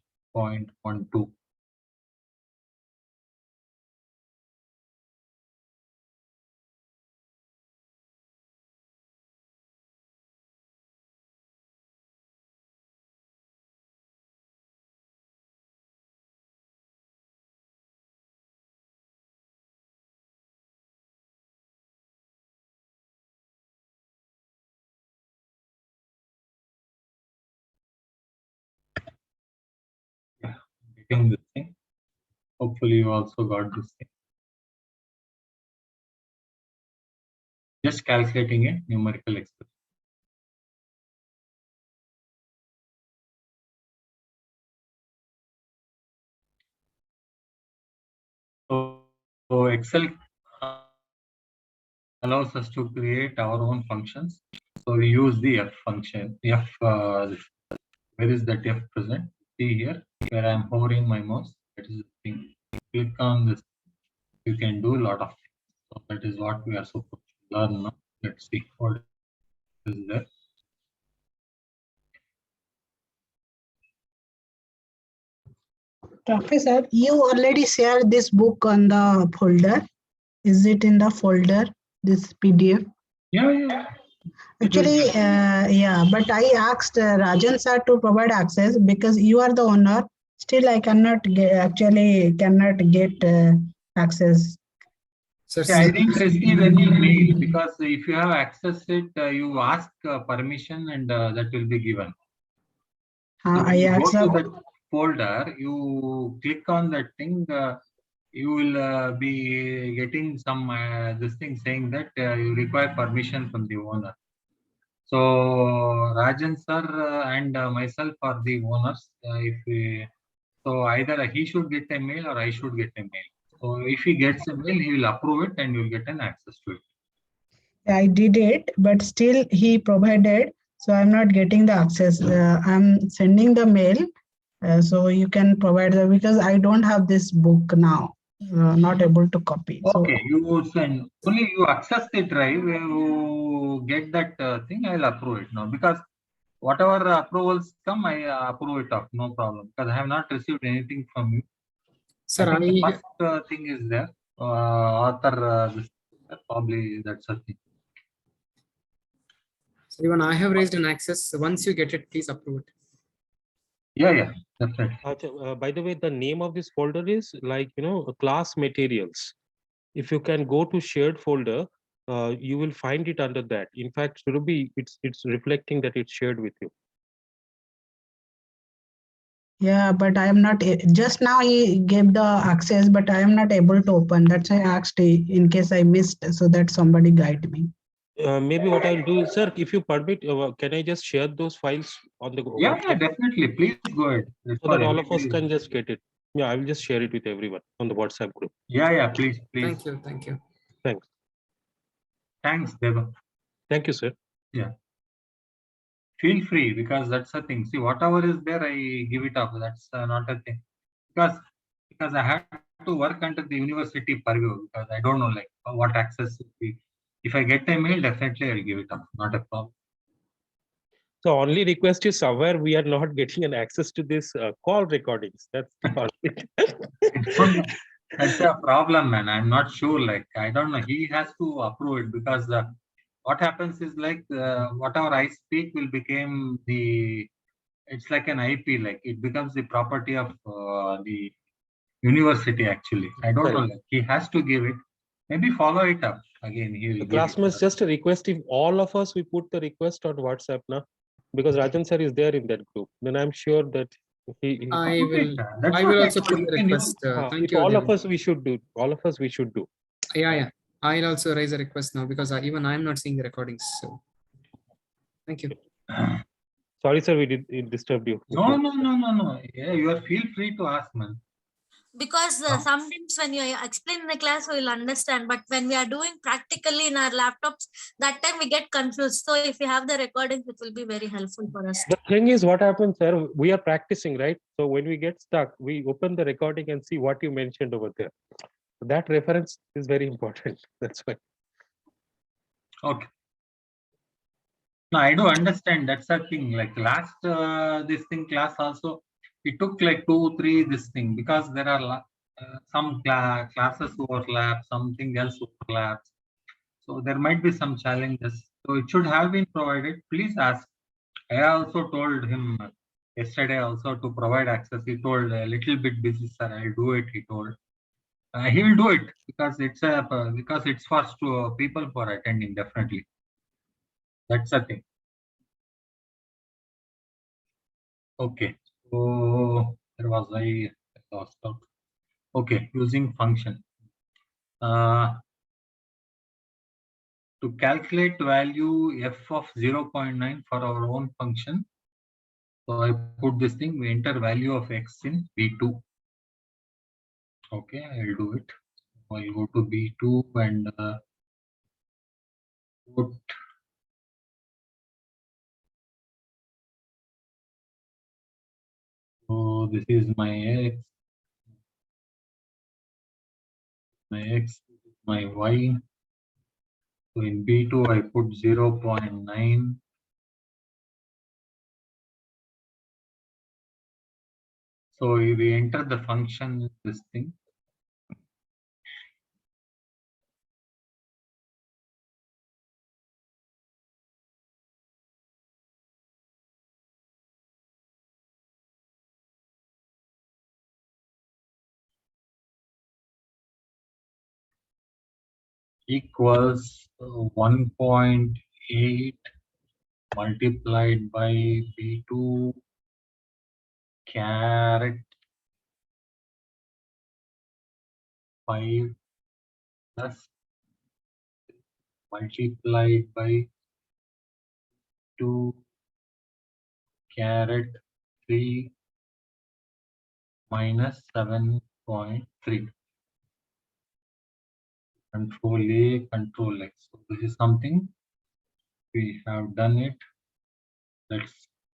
copying this thing. Hopefully you also got this thing. Just calculating a numerical expression. So Excel allows us to create our own functions. So we use the F function. Where is that F present? See here, where I'm hovering my mouse. That is the thing. Click on this. You can do a lot of things. So that is what we are supposed to learn now. Let's see what is there. Professor, you already shared this book on the folder. Is it in the folder, this PDF? Yeah. Actually, yeah, but I asked Rajan sir to provide access because you are the owner. Still, I cannot cannot get access. Sir, Yeah, I didn't receive any mail because if you have access it, you ask permission and that will be given. So when I you go asked to that folder, you click on that thing, you will be getting some this thing saying that you require permission from the owner. So Rajan sir and myself are the owners. So either he should get a mail or I should get a mail. So if he gets a mail, he will approve it and you will get an access to it. I did it, but still he provided. So I'm not getting the access. I'm sending the mail. So you can provide the, because I don't have this book now. Not able to copy. Okay, you send only you access the drive, you get that thing, I will approve it now because whatever approvals come, I approve it off, no problem. Because I have not received anything from you. sir, I think the first thing is there. Author, probably that's a thing. So even I have raised an access. Once you get it, please approve it. Yeah, definitely. By the way, the name of this folder is like, class materials. If you can go to shared folder, you will find it under that. In fact, Ruby, it's reflecting that it's shared with you. Yeah, but I am not, just now he gave the access, but I am not able to open. That's why I asked in case I missed so that somebody guide me. Maybe what I'll do, sir, if you permit, can I just share those files on the Yeah, WhatsApp? definitely. Please go ahead. So that all of us can just get it. Yeah, I will just share it with everyone on the WhatsApp group. Yeah, please. Thank you. Thanks. Thanks, Deva. Thank you, sir. Yeah. Feel free because that's a thing. See, whatever is there, I give it up. That's not a thing. Because I have to work under the university purview because I don't know like what access will be. If I get a mail, definitely I'll give it up. Not a problem. So only request is somewhere we are not getting an access to this call recordings. That's That's a problem, man. I'm not sure. Like I don't know. He has to approve it because what happens is like whatever I speak will become the. It's like an IP. Like it becomes the property of the university. Actually, I don't know. Like he has to give it. Maybe follow it up again. He will. The classmates just a request. If all of us we put the request on WhatsApp now, because Rajan sir is there in that group, then I'm sure that he I will also put the request. Thank you. All of us we should do. All of us we should do. Yeah. I'll also raise a request now because even I'm not seeing the recordings. So thank you. Sorry, sir, we did disturb you. No. Yeah, you are feel free to ask, man. Because sometimes when you explain in the class, we will understand. But when we are doing practically in our laptops, that time we get confused. So if you have the recordings, it will be very helpful for us. The thing is, what happens, sir? We are practicing, right? So when we get stuck, we open the recording and see what you mentioned over there. That reference is very important. That's why. Okay. No, I do understand. That's a thing. Like last this thing class also, it took like 2-3 this thing because there are some classes overlap, something else overlaps. So there might be some challenges. So it should have been provided. Please ask. I also told him yesterday also to provide access. He told a little bit busy, sir. I'll do it. He told. He will do it because it's for people for attending definitely. That's the thing. Okay. So there was lost out. Okay, using function. To calculate value f of 0.9 for our own function. So I put this thing, we enter value of x in B2. Okay, I'll do it. I'll go to B2 and put so this is my x, my y. So in B2 I put 0.9. So we enter the function this thing. Equals 1.8 multiplied by B2 caret 5 plus multiplied by 2 caret 3 minus 7.3. Control A, Control X. So this is something we have done it.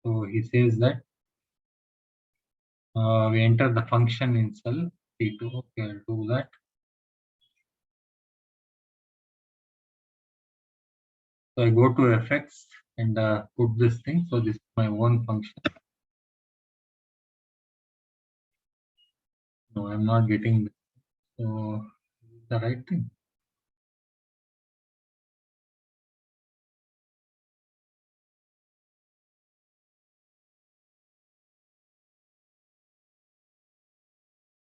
So he says that we enter the function in cell T2. Okay, I'll do that. So I go to FX and put this thing. So this is my own function. No, I'm not getting this. So this is the right thing.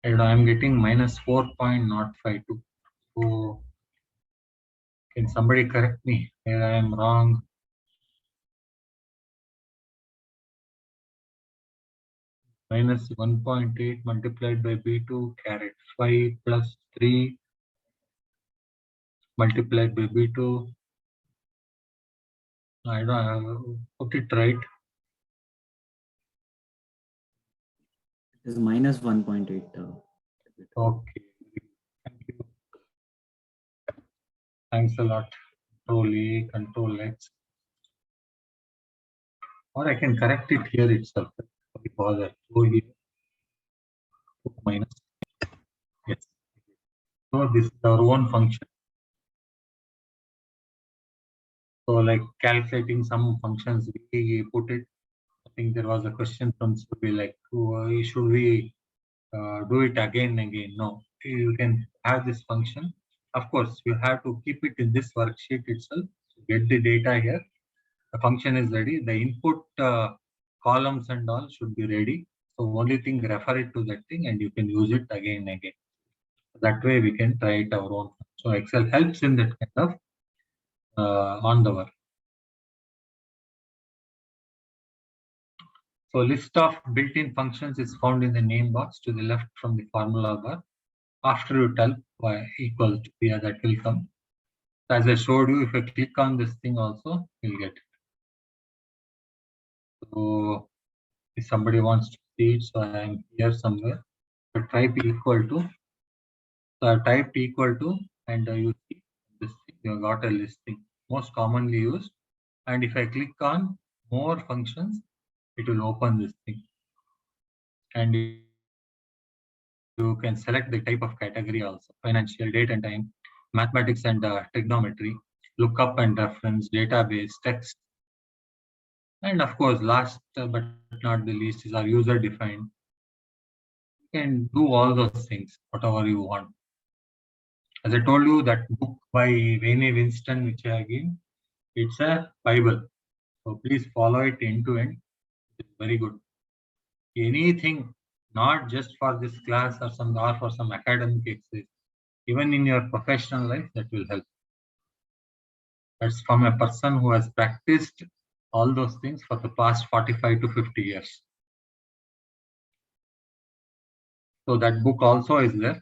And I'm getting minus 4.052. So can somebody correct me where I am wrong? Minus 1.8 multiplied by B2 caret 5 plus 3 multiplied by B2. I don't put it right. It is minus 1.8. Okay. Thank you. Thanks a lot. Control A, Control X. Or I can correct it here itself. Sorry, bother. Go here. Put minus. Yes. So this is our own function. So like calculating some functions, we put it. I think there was a question from Subi like, should we do it again and again? No, you can have this function. Of course, you have to keep it in this worksheet itself. Get the data here. The function is ready. The input columns and all should be ready. So only thing, refer it to that thing and you can use it again and again. That way we can try it our own. So Excel helps in that kind of on the work. So list of built-in functions is found in the name box to the left from the formula bar. After you tell y equals to, yeah, that will come. As I showed you, if I click on this thing also, you'll get it. So if somebody wants to see it, so I am here somewhere. So type equal to, and you see this thing, you got a listing, most commonly used. And if I click on more functions, it will open this thing. And you can select the type of category also: financial, date and time, mathematics and trigonometry, lookup and reference, database, text. And of course, last but not the least is our user defined. You can do all those things, whatever you want. As I told you, that book by Wayne Winston, which I given, it's a Bible. So please follow it end to end. It's very good. Anything, not just for this class or for some academic exercise, even in your professional life, that will help. That's from a person who has practiced all those things for the past 45 to 50 years. So that book also is there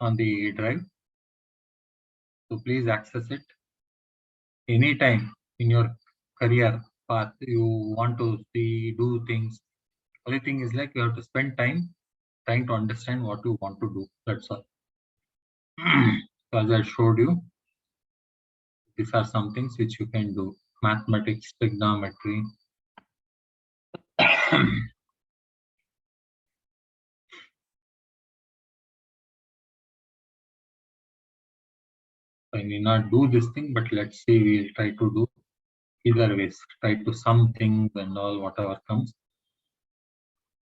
on the drive. So please access it. Anytime in your career path you want to see, do things. Only thing is like you have to spend time trying to understand what you want to do. That's all. So as I showed you, these are some things which you can do. Mathematics, trigonometry. I may not do this thing, but let's see, we'll try to do either ways. Try to sum things and all, whatever comes.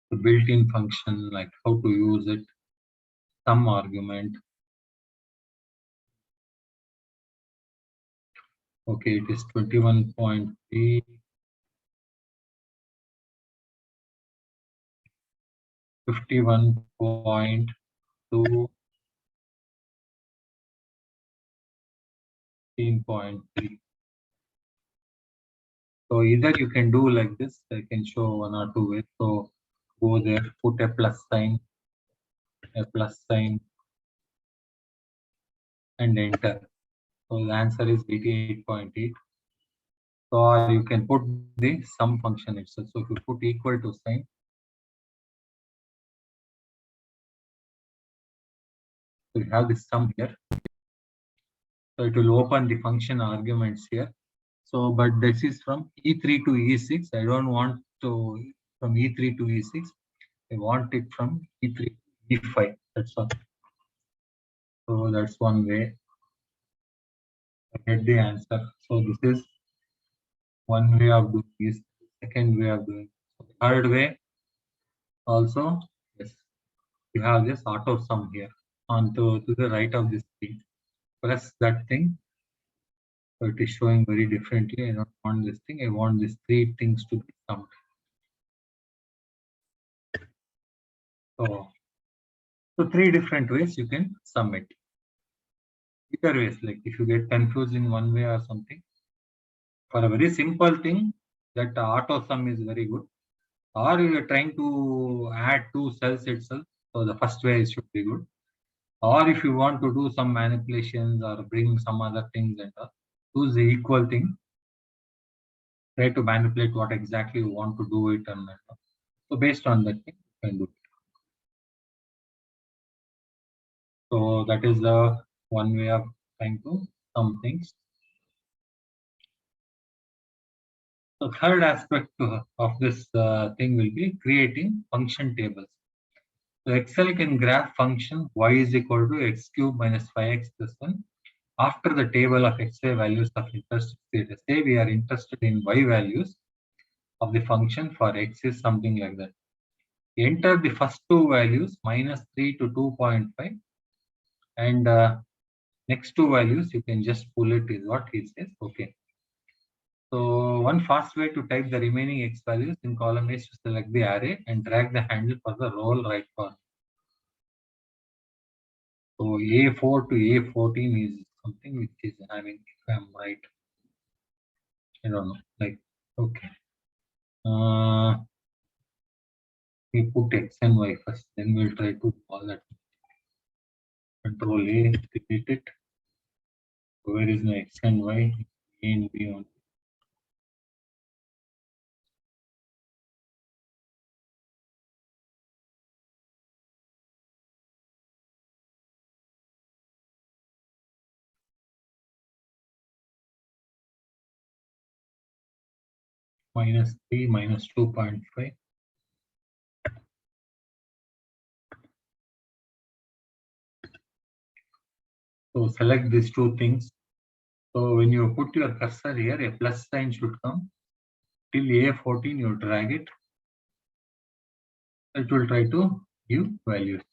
The built-in function, like how to use it, sum argument. Okay, it is 21.3. 51.2, 15.3. So either you can do like this, I can show one or two ways. So go there, put a plus sign, and enter. So the answer is 88.8. So or you can put the sum function itself. So if you put equal to sign, so you have this sum here. So it will open the function arguments here. So, but this is from E3 to E6. I don't want to from E3 to E6. I want it from E3 to E5. That's all. So that's one way. I get the answer. So this is one way of doing this. Second way of doing. So third way also, yes, you have this auto sum here on to the right of this thing. Press that thing. So it is showing very differently. I don't want this thing. I want these three things to be summed. So three different ways you can sum it. Either ways, like if you get confused in one way or something, for a very simple thing, that auto sum is very good. Or you are trying to add two cells itself, so the first way should be good. Or if you want to do some manipulations or bring some other things and choose the equal thing. Try to manipulate what exactly you want to do it, and so based on that thing you can do it. So that is the one way of trying to sum things. The third aspect of this thing will be creating function tables. So Excel can graph function y is equal to x cube minus 5x plus 1 after the table of xy values of interest status. Say we are interested in y values of the function for x is something like that. Enter the first two values minus 3 to 2.5 and next two values you can just pull it is what he says. Okay. So one fast way to type the remaining x values in column is to select the array and drag the handle for the row right corner. So A4 to A14 is something which is having, if I'm right, I don't know, like, okay. We put x and y first, then we'll try to call that. Control A, delete it. So where is my x and y? A and B on. Minus 3 minus 2.5. So select these two things. So when you put your cursor here, a plus sign should come. Till A14, you drag it. It will try to give values.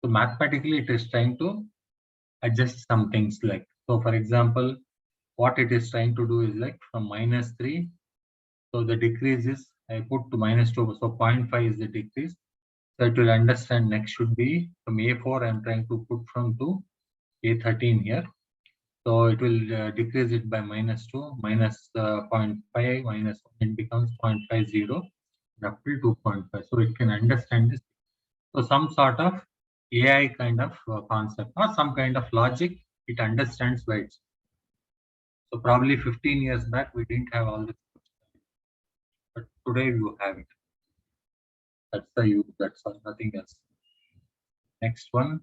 So mathematically, it is trying to adjust some things like, so for example, what it is trying to do is like from minus 3. So the decrease is, I put to minus 2, so 0.5 is the decrease. So it will understand next should be from A4, I'm trying to put from to A13 here. So it will decrease it by -2, minus 0.5, minus 1, it becomes 0.50, up till 2.5. So it can understand this. So some sort of AI kind of concept or some kind of logic, it understands by itself. So probably 15 years back, we didn't have all this, but today you have it. That's the use, that's all, nothing else. Next one.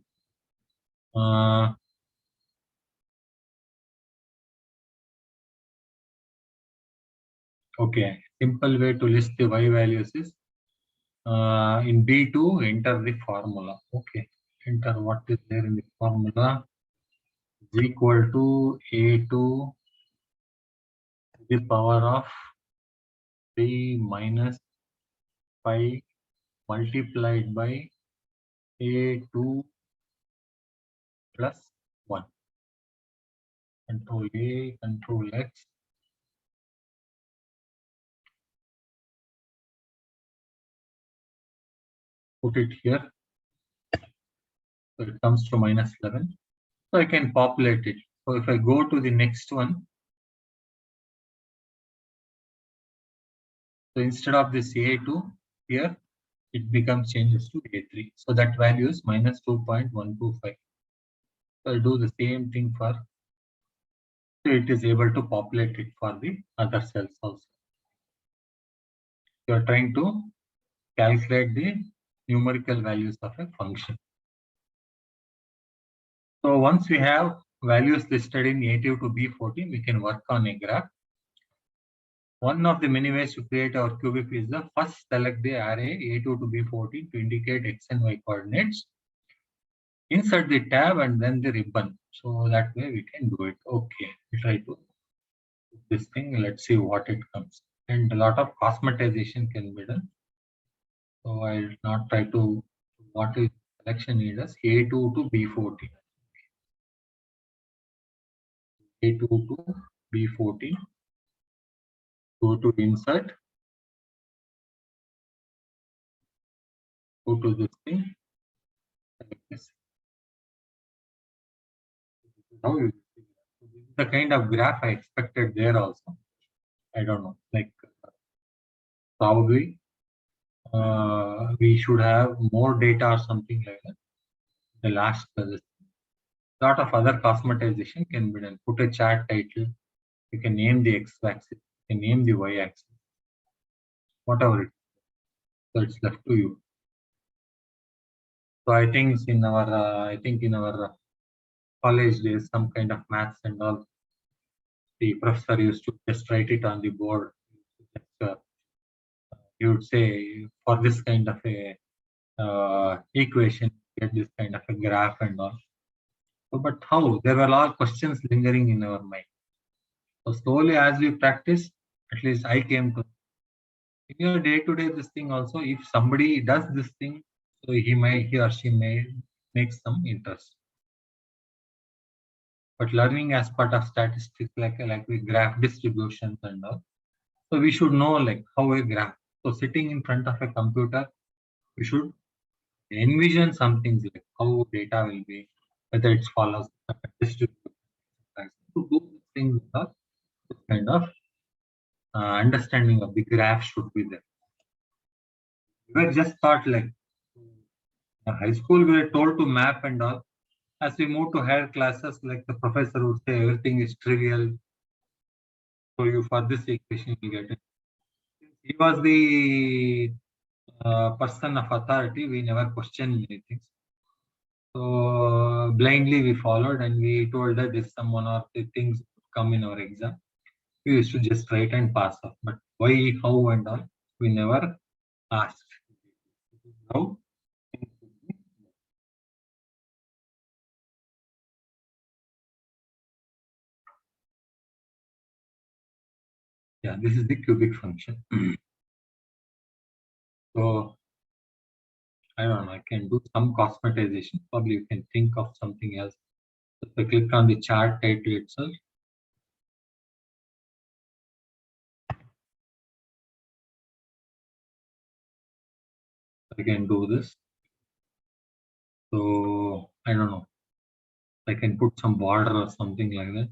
Okay, simple way to list the y values is in B2, enter the formula. Okay, enter what is there in the formula is equal to A2 to the power of 3 minus 5 multiplied by A2 plus 1. Control A, Control X. Put it here. So it comes to -11. So I can populate it. So if I go to the next one, so instead of this A2 here, it becomes changes to A3. So that value is -2.125. So I do the same thing for, so it is able to populate it for the other cells also. You are trying to calculate the numerical values of a function. So once we have values listed in A2 to B14, we can work on a graph. One of the many ways to create our cubic is the first select the array A2 to B14 to indicate X and Y coordinates. Insert the tab and then the ribbon. So that way we can do it. Okay, we try to do this thing. Let's see what it comes. And a lot of cosmetization can be done. So I'll not try to, what is selection need us A2 to B14. A2 to B14. Go to insert. Go to this thing. Select this. Now you see. This is the kind of graph I expected there also. I don't know, like probably we should have more data or something like that. The last lot of other cosmetization can be done. Put a chart title. You can name the x-axis. You can name the y-axis. Whatever it is. So it's left to you. So I think in our college days, some kind of maths and all, the professor used to just write it on the board. You would say for this kind of a equation, get this kind of a graph and all. So, but how? There were a lot of questions lingering in our mind. So slowly as we practice, at least I came to in your day-to-day this thing also, if somebody does this thing, so he or she may make some interest. But learning as part of statistics, like we graph distributions and all. So we should know like how a graph. So sitting in front of a computer, we should envision some things like how data will be, whether it follows a distribution. To do things, this kind of understanding of the graph should be there. We were just taught like high school, we were told to map and all. As we move to higher classes, like the professor would say, everything is trivial. So you for this equation you get it. He was the person of authority. We never questioned anything. So blindly we followed, and we told that if some one or the things come in our exam, we used to just write and pass off. But why, how, and all, we never asked. How? Yeah, this is the cubic function. So I don't know, I can do some cosmetization. Probably you can think of something else. If I click on the chart title itself, I can do this. So I don't know. I can put some border or something like that.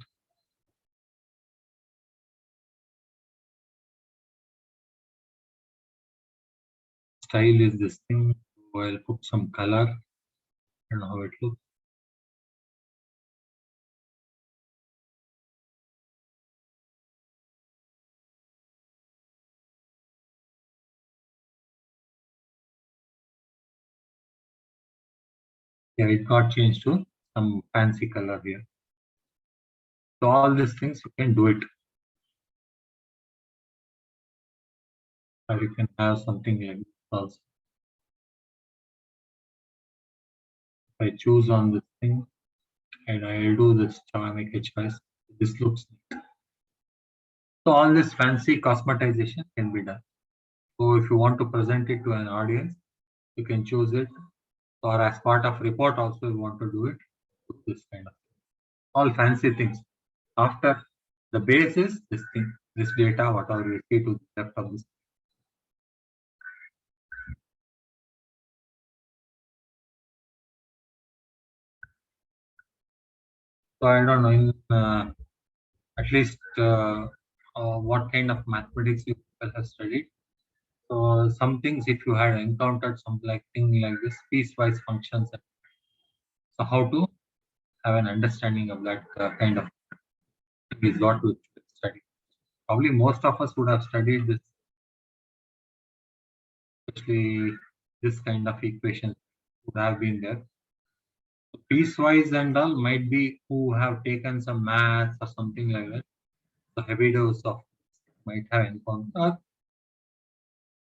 Style is this thing. So I'll put some color and how it looks. Yeah, it got changed to some fancy color here. So all these things you can do it. Or you can have something like this also. If I choose on this thing and I'll do this ceramic HVAC, this looks neat. So all this fancy cosmetization can be done. So if you want to present it to an audience, you can choose it. Or as part of report also you want to do it. Put this kind of thing. All fancy things. After the base is this thing, this data, whatever you see to the left of this. So I don't know, in at least what kind of mathematics you have studied. So some things, if you had encountered some thing like this, piecewise functions. So how to have an understanding of that kind of is what we study. Probably most of us would have studied this, especially this kind of equation would have been there. So piecewise and all might be who have taken some maths or something like that. So heavy dose of might have encountered.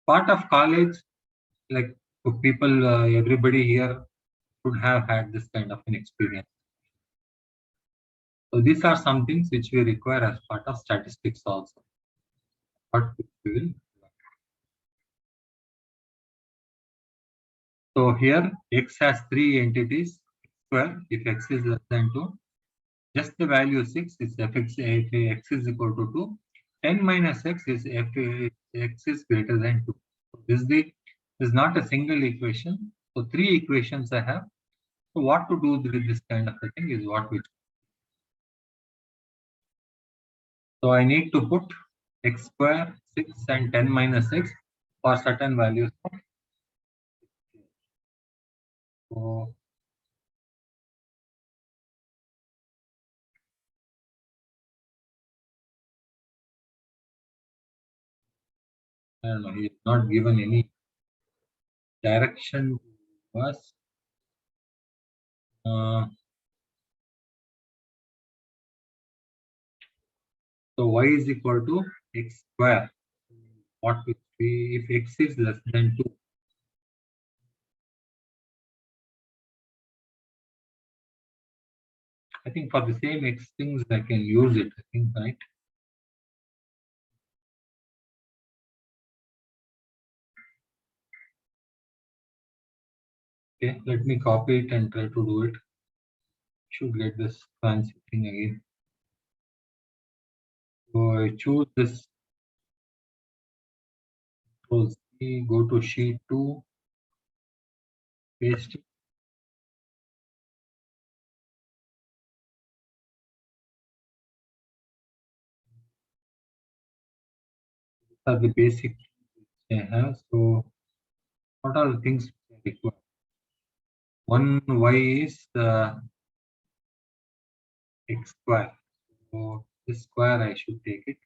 Part of college, like people, everybody here should have had this kind of an experience. So these are some things which we require as part of statistics also. But we will. So here x has 3 entities square. If x is less than 2, just the value 6 is if x is equal to 2. 10 minus x is if x is greater than 2. So this is not a single equation. So 3 equations I have. So what to do with this kind of a thing is what we do. So I need to put x square, 6 and 10 minus x for certain values. So I don't know, he has not given any direction to us. So y is equal to x square. What will be if x is less than 2? I think for the same x things I can use it, I think, right? Okay, let me copy it and try to do it. Should get this fancy thing again. So I choose this. Control C, go to sheet 2, paste it. These are the basic things I have. So what are the things I require? One y is x square. So this square I should take it.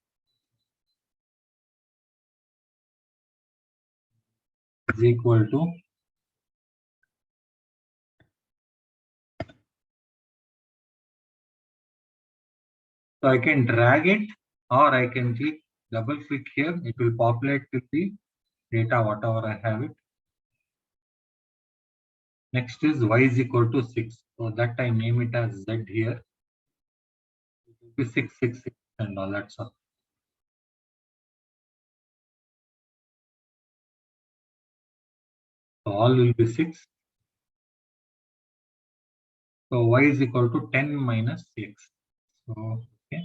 Is equal to so I can drag it or I can double click here. It will populate with the data whatever I have it. Next is y is equal to 6. So that I name it as z here. It will be 666 and all that stuff. So all will be 6. So y is equal to 10 minus x. So okay,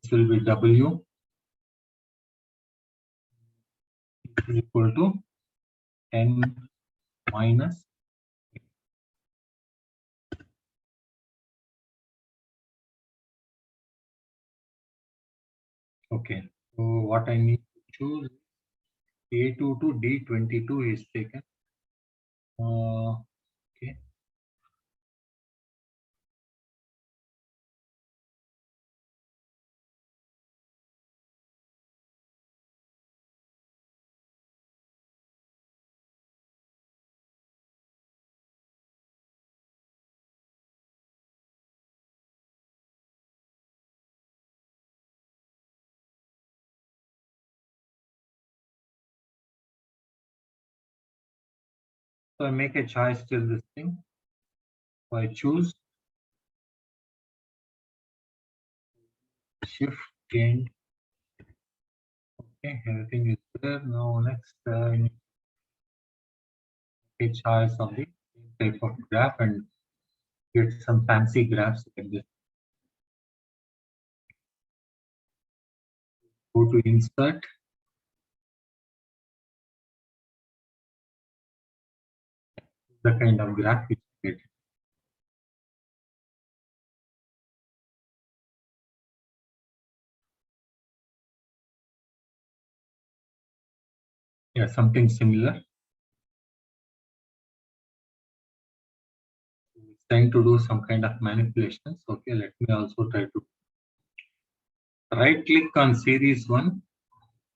this will be w is equal to 10 minus. Okay, so what I need to choose A2 to D22 is taken. Okay. So I make a choice till this thing. So I choose shift change. Okay, everything is there. Now next I need a choice of the type of graph and get some fancy graphs like this. Go to insert. The kind of graph which you get. Yeah, something similar. It's trying to do some kind of manipulations. Okay, let me also try to right click on series 1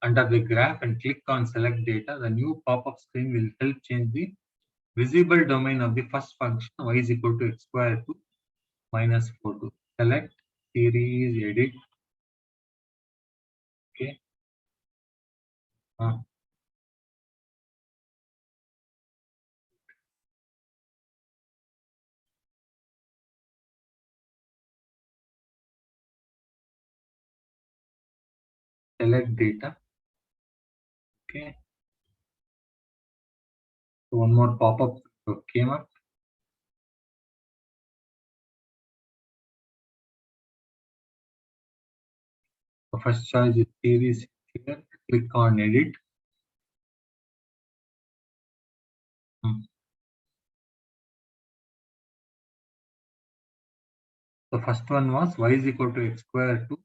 under the graph and click on select data. The new pop-up screen will help change the visible domain of the first function y is equal to x square to minus 4 to select series edit. Okay. Select data. Okay. So one more pop-up came up. The first choice is series here. Click on edit. The first one was y is equal to x square to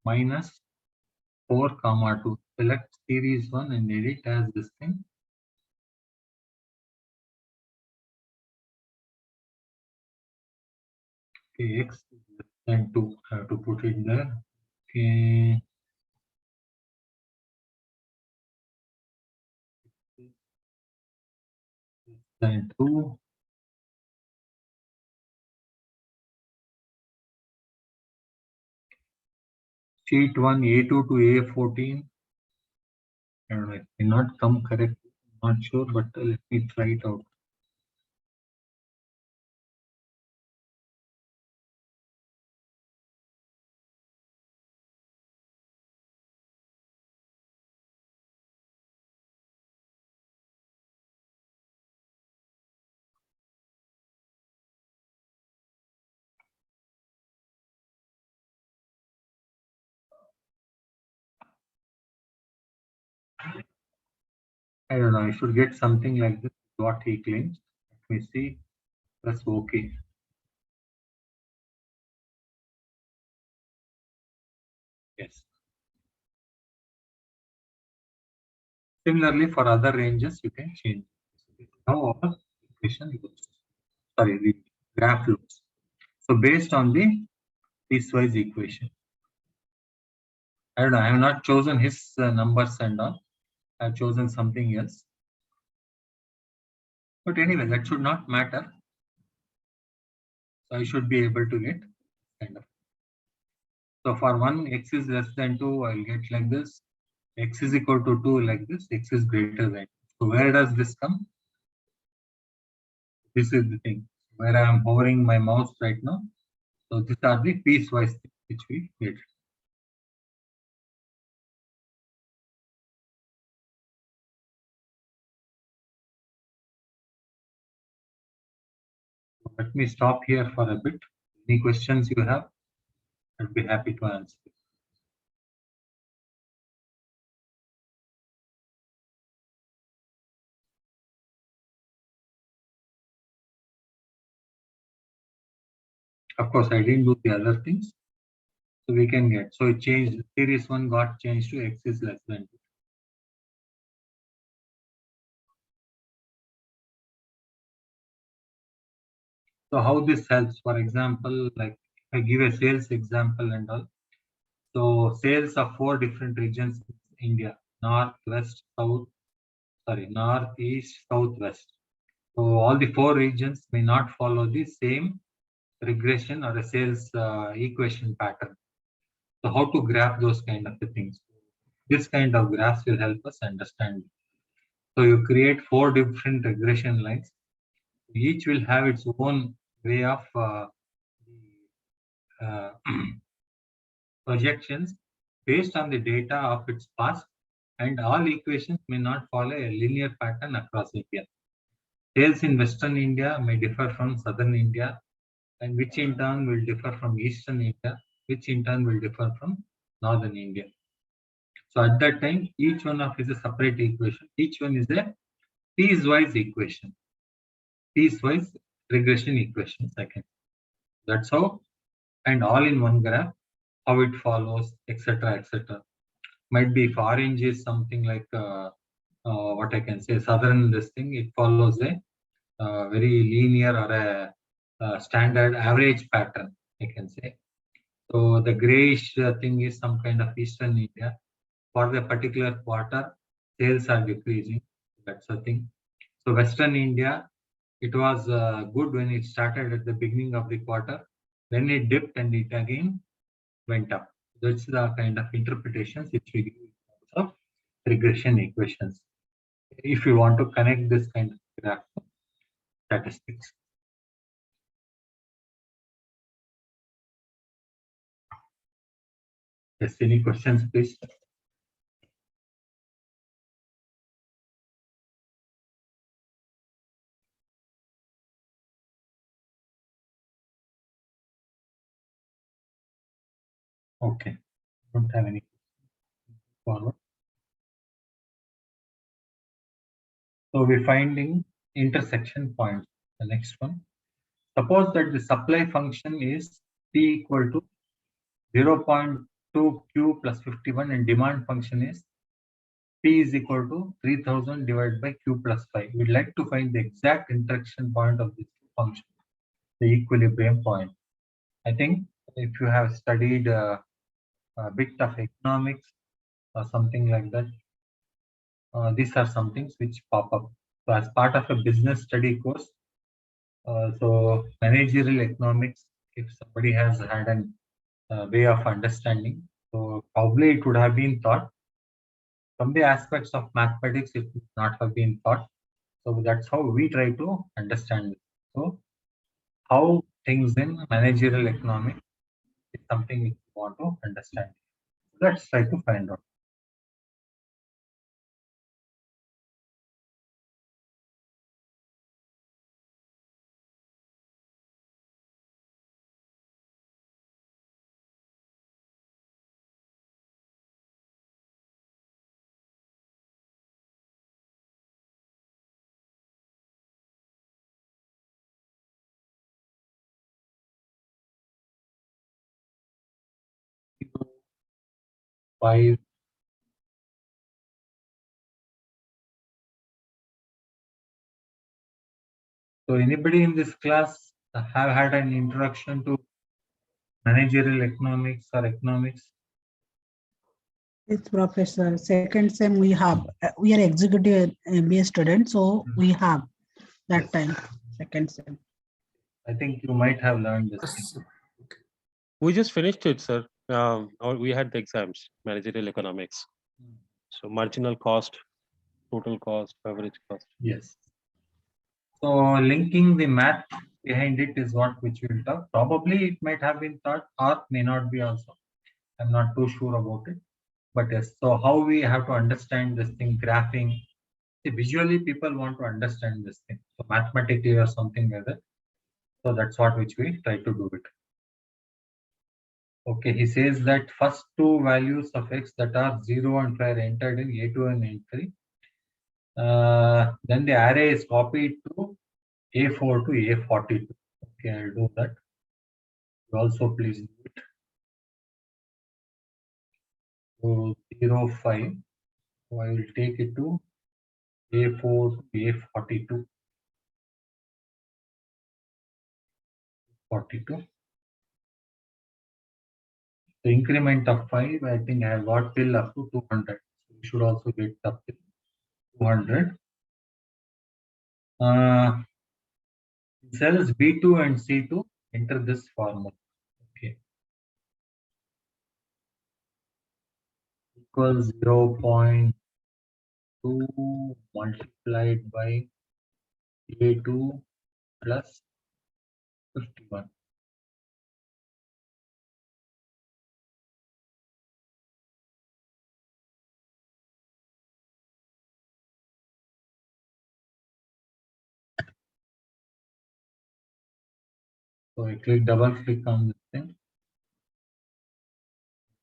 minus 4 comma 2. Select series 1 and edit as this thing. Okay, x is less than 2. I have to put it there. Okay. Less than 2. Sheet 1 A2 to A14. I don't know, it may not come correct. I'm not sure, but let me try it out. I don't know, I should get something like this, what he claims. Let me see. Press OK. Yes. Similarly, for other ranges, you can change. Now our equation looks, sorry, the graph looks. So based on the piecewise equation. I don't know, I have not chosen his numbers and all. I have chosen something else. But anyway, that should not matter. So I should be able to get kind of. So for 1, x is less than 2, I'll get like this. X is equal to 2 like this, x is greater than. So where does this come? This is the thing where I am hovering my mouse right now. So these are the piecewise things which we get. Let me stop here for a bit. Any questions you have, I'd be happy to answer. Of course, I didn't do the other things. So we can get, so it changed, series 1 got changed to x is less than 2. So how this helps, for example, like I give a sales example and all. So sales of 4 different regions in India: north, west, south, north, east, south, west. So all the 4 regions may not follow the same regression or a sales equation pattern. So how to graph those kind of things? This kind of graphs will help us understand. So you create 4 different regression lines. Each will have its own way of projections based on the data of its past, and all equations may not follow a linear pattern across India. Sales in Western India may differ from Southern India, and which in turn will differ from Eastern India, which in turn will differ from Northern India. So at that time, each one of is a separate equation. Each one is a piecewise equation, piecewise regression equations. That's how, and all in one graph, how it follows, etc., etc. Might be if orange is something like what I can say, southern this thing, it follows a very linear or a standard average pattern, I can say. So the grayish thing is some kind of Eastern India. For the particular quarter, sales are decreasing. That's the thing. So Western India, it was good when it started at the beginning of the quarter. Then it dipped and it again went up. That's the kind of interpretations which we give in terms of regression equations, if you want to connect this kind of graph to statistics. Yes, any questions, please? Okay, don't have any. Forward. So we're finding intersection points. The next one. Suppose that the supply function is P equal to 0.2 Q plus 51 and demand function is P is equal to 3000 divided by Q plus 5. We'd like to find the exact intersection point of these two functions, the equilibrium point. I think if you have studied a bit of economics or something like that, these are some things which pop up. So as part of a business study course, so managerial economics, if somebody has had an way of understanding, so probably it would have been taught. From the aspects of mathematics, it would not have been taught. So that's how we try to understand it. So how things in managerial economics is something we want to understand. Let's try to find out. Five. So anybody in this class have had an introduction to managerial economics or economics? Yes, Professor. Second sem we have, we are executive MBA students, so we have that time, second sem. I think you might have learned this thing. We just finished it, sir. Or we had the exams, managerial economics. So marginal cost, total cost, average cost. Yes. So linking the math behind it is what which we'll talk. Probably it might have been taught or may not be also. I'm not too sure about it. But yes, so how we have to understand this thing, graphing. See, visually people want to understand this thing. So mathematically or something like that. So that's what which we try to do it. Okay, he says that first two values of x that are 0 and 5 are entered in A2 and A3. Then the array is copied to A4 to A42. Okay, I'll do that. You also please do it. So 0, 5. So I will take it to A4 to A42. 42. The increment of 5, I think I have got till up to 200. So we should also get up to 200. Cells B2 and C2, enter this formula. Okay. Equals 0.2 multiplied by A2 plus 51. So I double click on this thing.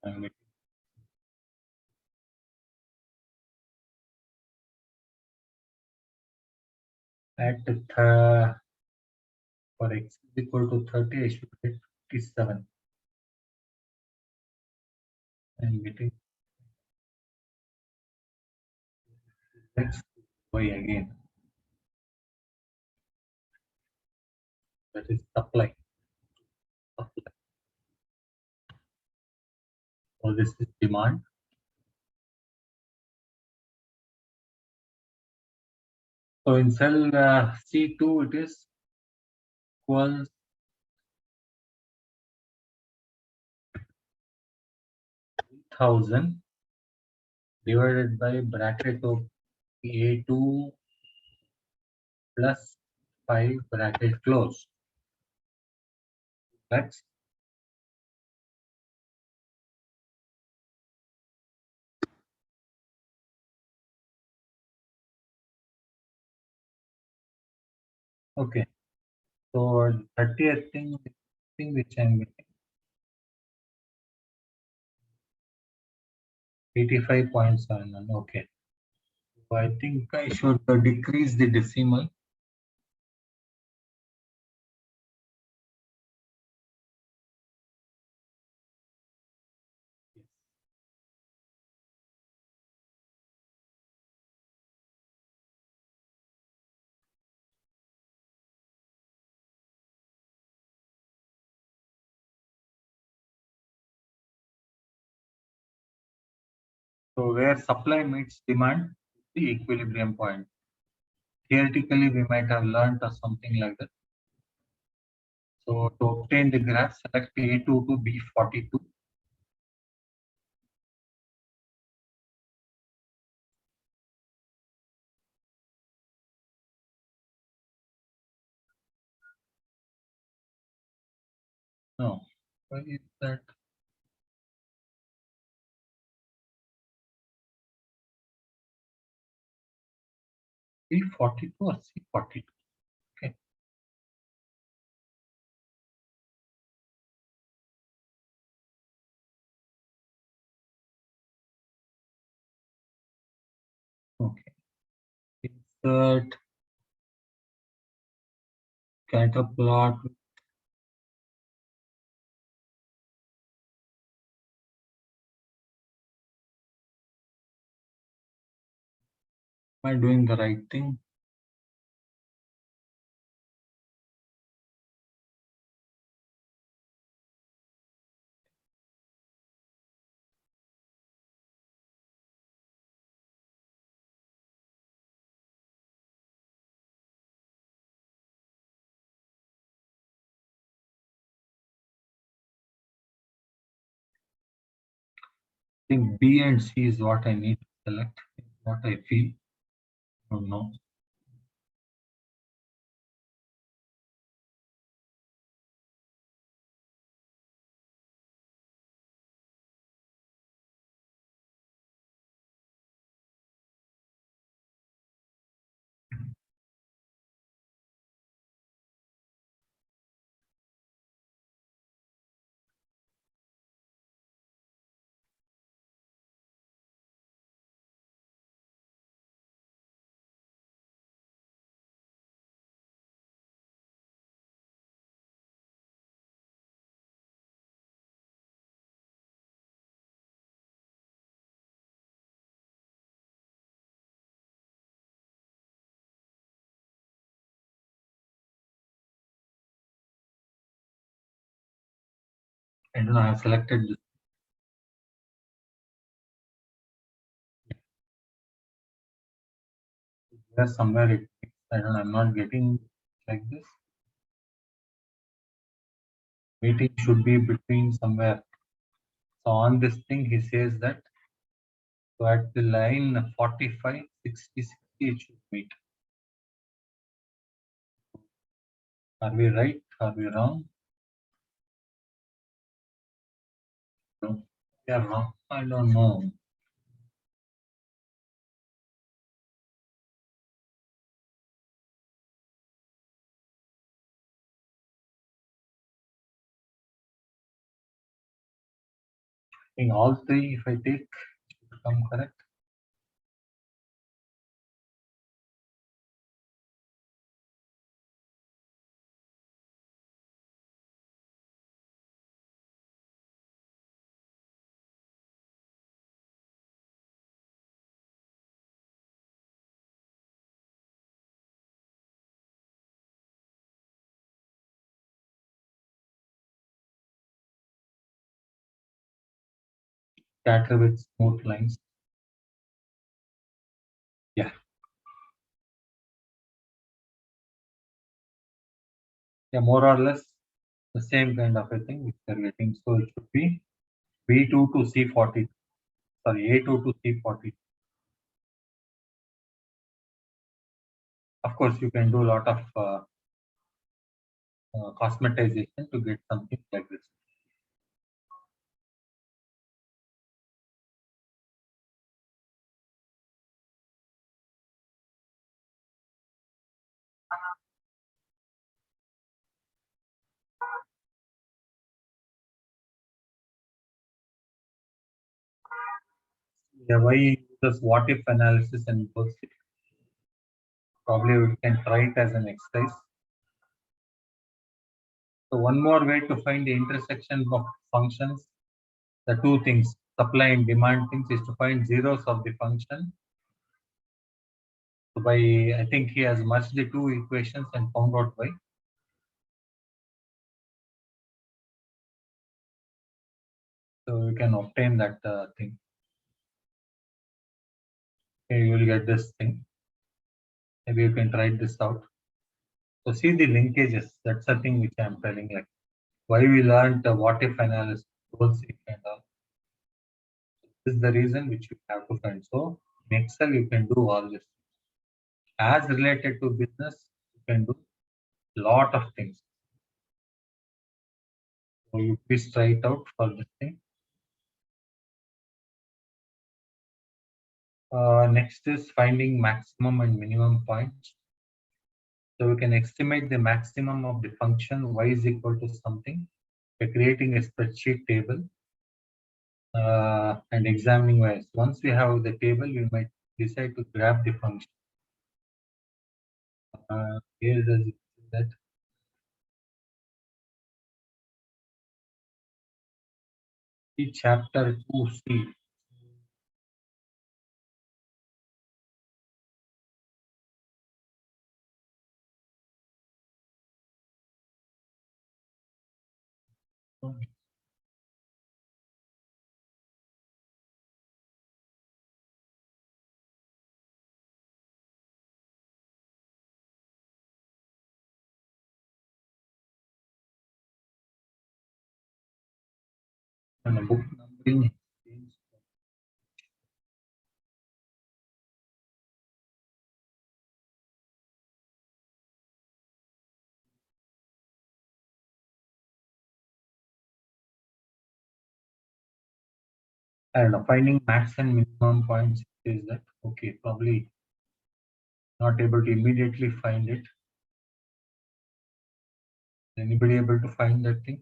And at for x is equal to 30, I should get 57. I'm getting x y again. That is supply. So this is demand. So in cell C2, it is equals 1000 divided by bracket of A2 plus 5 bracket close. That's okay. So 30th thing which I'm getting 85.71. Okay. So I think I should decrease the decimal. So where supply meets demand, the equilibrium point. Theoretically, we might have learned or something like that. So to obtain the graph, select A2 to B42. No, why is that? B42 or C42? Okay. Okay. Insert scatter plot. Am I doing the right thing? I think B and C is what I need to select, what I feel. I don't know. I don't know, I have selected this. There somewhere it, I don't know, I'm not getting like this. Meeting should be between somewhere. So on this thing, he says that, so at the line 45, 60, 60, it should meet. Are we right? Are we wrong? No. We are wrong. I don't know. In all three, if I take, it should come correct. Scatter with smooth lines. Yeah. Yeah, more or less the same kind of a thing which they're getting. So it should be B2 to C40. Sorry, A2 to C40. Of course, you can do a lot of cosmetization to get something like this. Yeah, why uses what if analysis and goals? Probably we can try it as an exercise. So one more way to find the intersection of functions, the two things, supply and demand things, is to find zeros of the function. So by, I think he has merged the two equations and found out why. So you can obtain that thing. Okay, you will get this thing. Maybe you can try this out. So see the linkages. That's the thing which I'm telling. Like why we learned the what if analysis, goal seek and all. This is the reason which you have to find. So in Excel you can do all this. As related to business, you can do lot of things. So you please try it out for this thing. Next is finding maximum and minimum points. So we can estimate the maximum of the function y is equal to something by creating a spreadsheet table and examining y's. Once we have the table, we might decide to grab the function. Here does it say that chapter 2C. And the book numbering. I don't know, finding max and minimum points is that okay, probably not able to immediately find it. Anybody able to find that thing?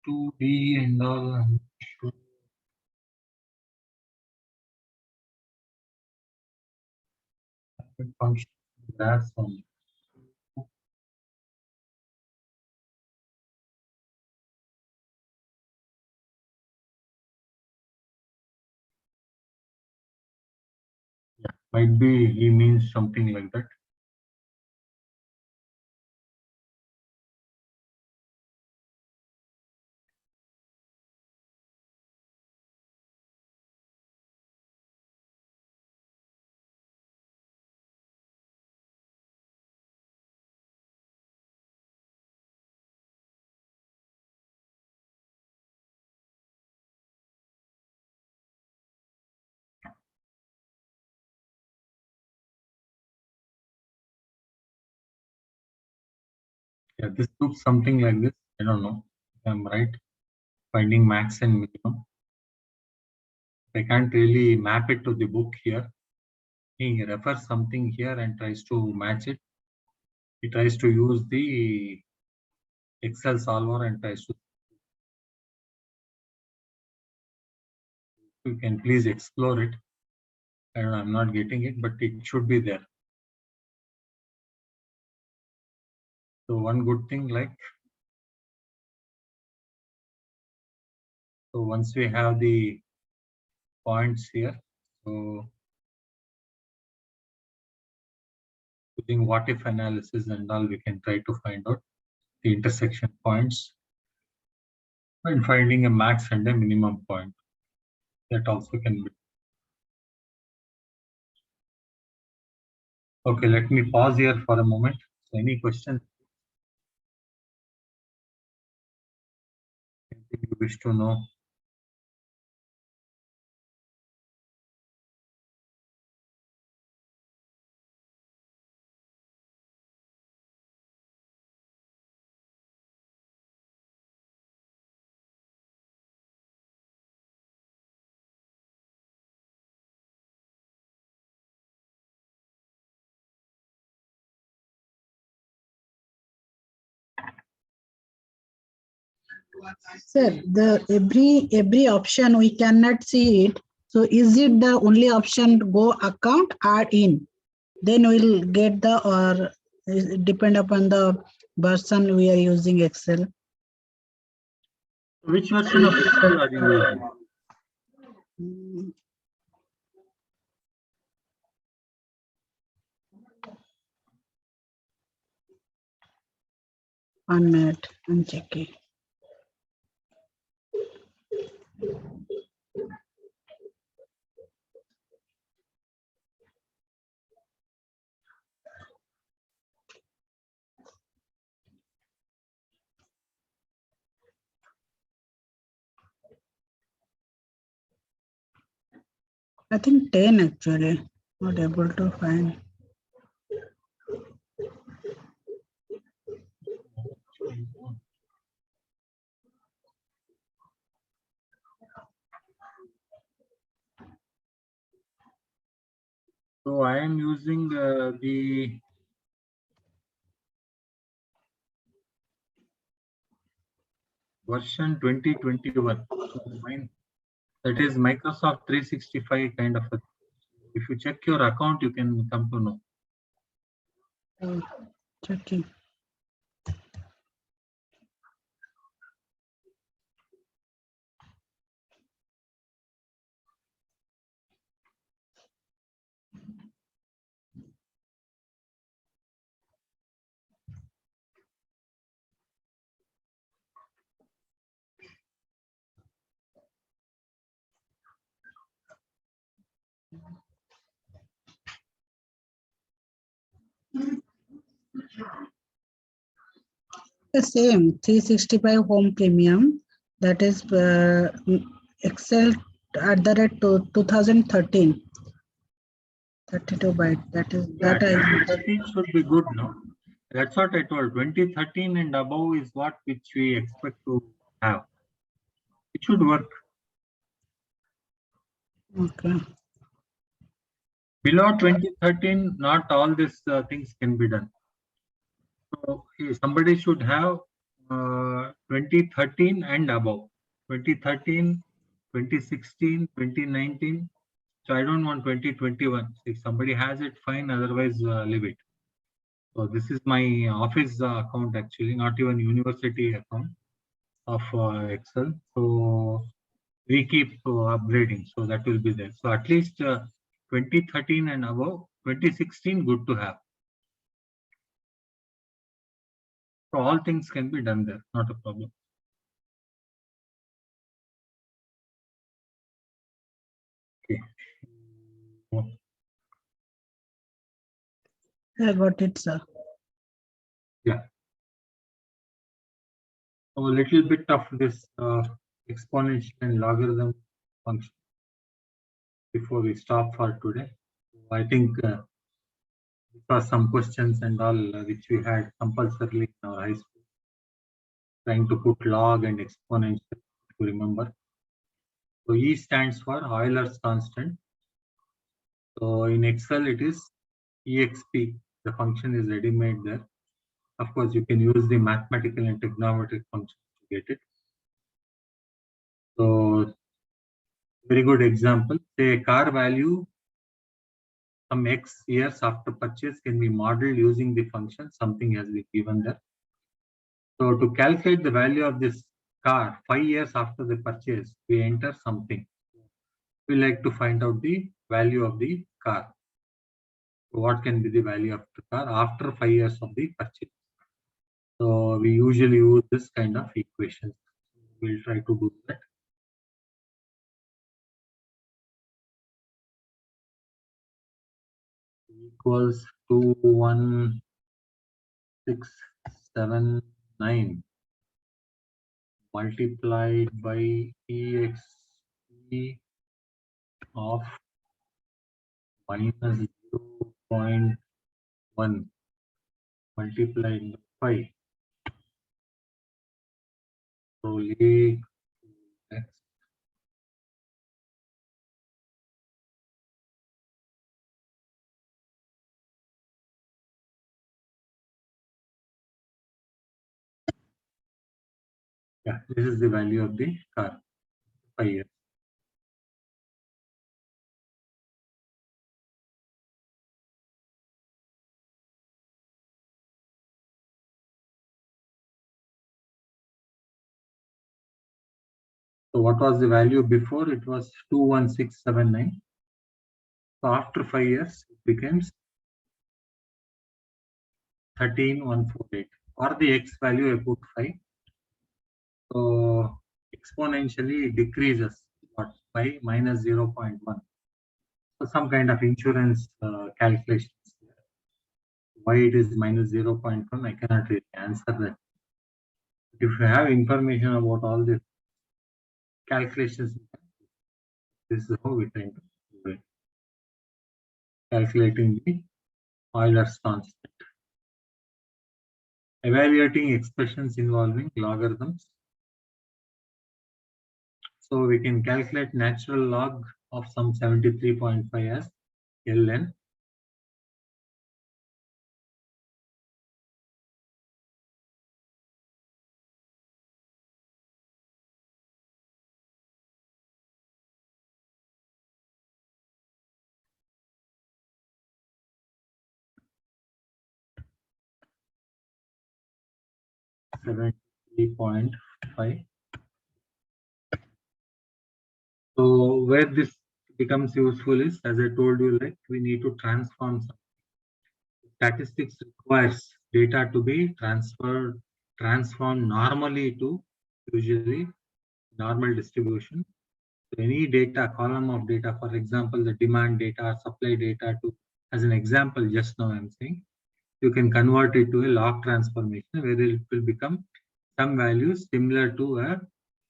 To be and all. I'm sure. function graphs on. Yeah, might be he means something like that. Yeah, this looks something like this. I don't know if I'm right. Finding max and minimum. I can't really map it to the book here. He refers something here and tries to match it. He tries to use the Excel solver and tries to. You can please explore it. And I'm not getting it, but it should be there. So one good thing, like, so once we have the points here, so using what if analysis and all, we can try to find out the intersection points and finding a max and a minimum point. That also can be. Okay, let me pause here for a moment. So any questions? Anything you wish to know? Sir, the every option we cannot see it. So is it the only option to go account add in? Then we'll get the or depend upon the version we are using Excel. Which version of Excel are you using? One minute, I'm checking. I think 10 actually, not able to find. So I am using the version 2021. Mine, that is Microsoft 365 kind of a. If you check your account, you can come to know. Checking. The same 365 home premium, that is Excel at the rate to 2013. 32 byte. That is Yeah, that I 2013 should be good, no? That's what I told. 2013 and above is what which we expect to have. It should work. okay. Below 2013, not all these things can be done. So somebody should have 2013 and above. 2013, 2016, 2019, So I don't want 2021. If somebody has it, fine. Otherwise, leave it. So this is my office account actually, not even university account of Excel. So we keep upgrading. So that will be there. So at least 2013 and above, 2016, good to have. So all things can be done there, not a problem. Okay. I got it, sir. Yeah. So a little bit of this exponential and logarithm function before we stop for today. I think because some questions and all which we had compulsorily in our high school, trying to put log and exponential to remember. So E stands for Euler's constant. So in Excel it is exp. The function is ready-made there. Of course, you can use the mathematical and trigonometric functions to get it. So very good example. Say a car value some X years after purchase can be modeled using the function. Something has been given there. So to calculate the value of this car 5 years after the purchase, we enter something. We like to find out the value of the car. So what can be the value of the car after 5 years of the purchase? So we usually use this kind of equations. We'll try to do that. Equals 21679 multiplied by exp of minus 0.1 multiplied by 5. So leave x. Yeah, this is the value of the car 5 years. So what was the value before? It was 21679. So after 5 years, it becomes 13148. For the x value, I put 5. So exponentially it decreases by minus 0.1. So some kind of insurance calculations. Why it is minus 0.1, I cannot really answer that. If you have information about all the calculations, this is how we try to do it. Calculating the Euler's constant. Evaluating expressions involving logarithms. So we can calculate natural log of some 73.5 as ln. .5. So where this becomes useful is, as I told you, like we need to transform. Statistics requires data to be transformed normally to usually normal distribution. So any data, column of data, for example, the demand data, supply data, to as an example, just now I'm saying, you can convert it to a log transformation where it will become some values similar to a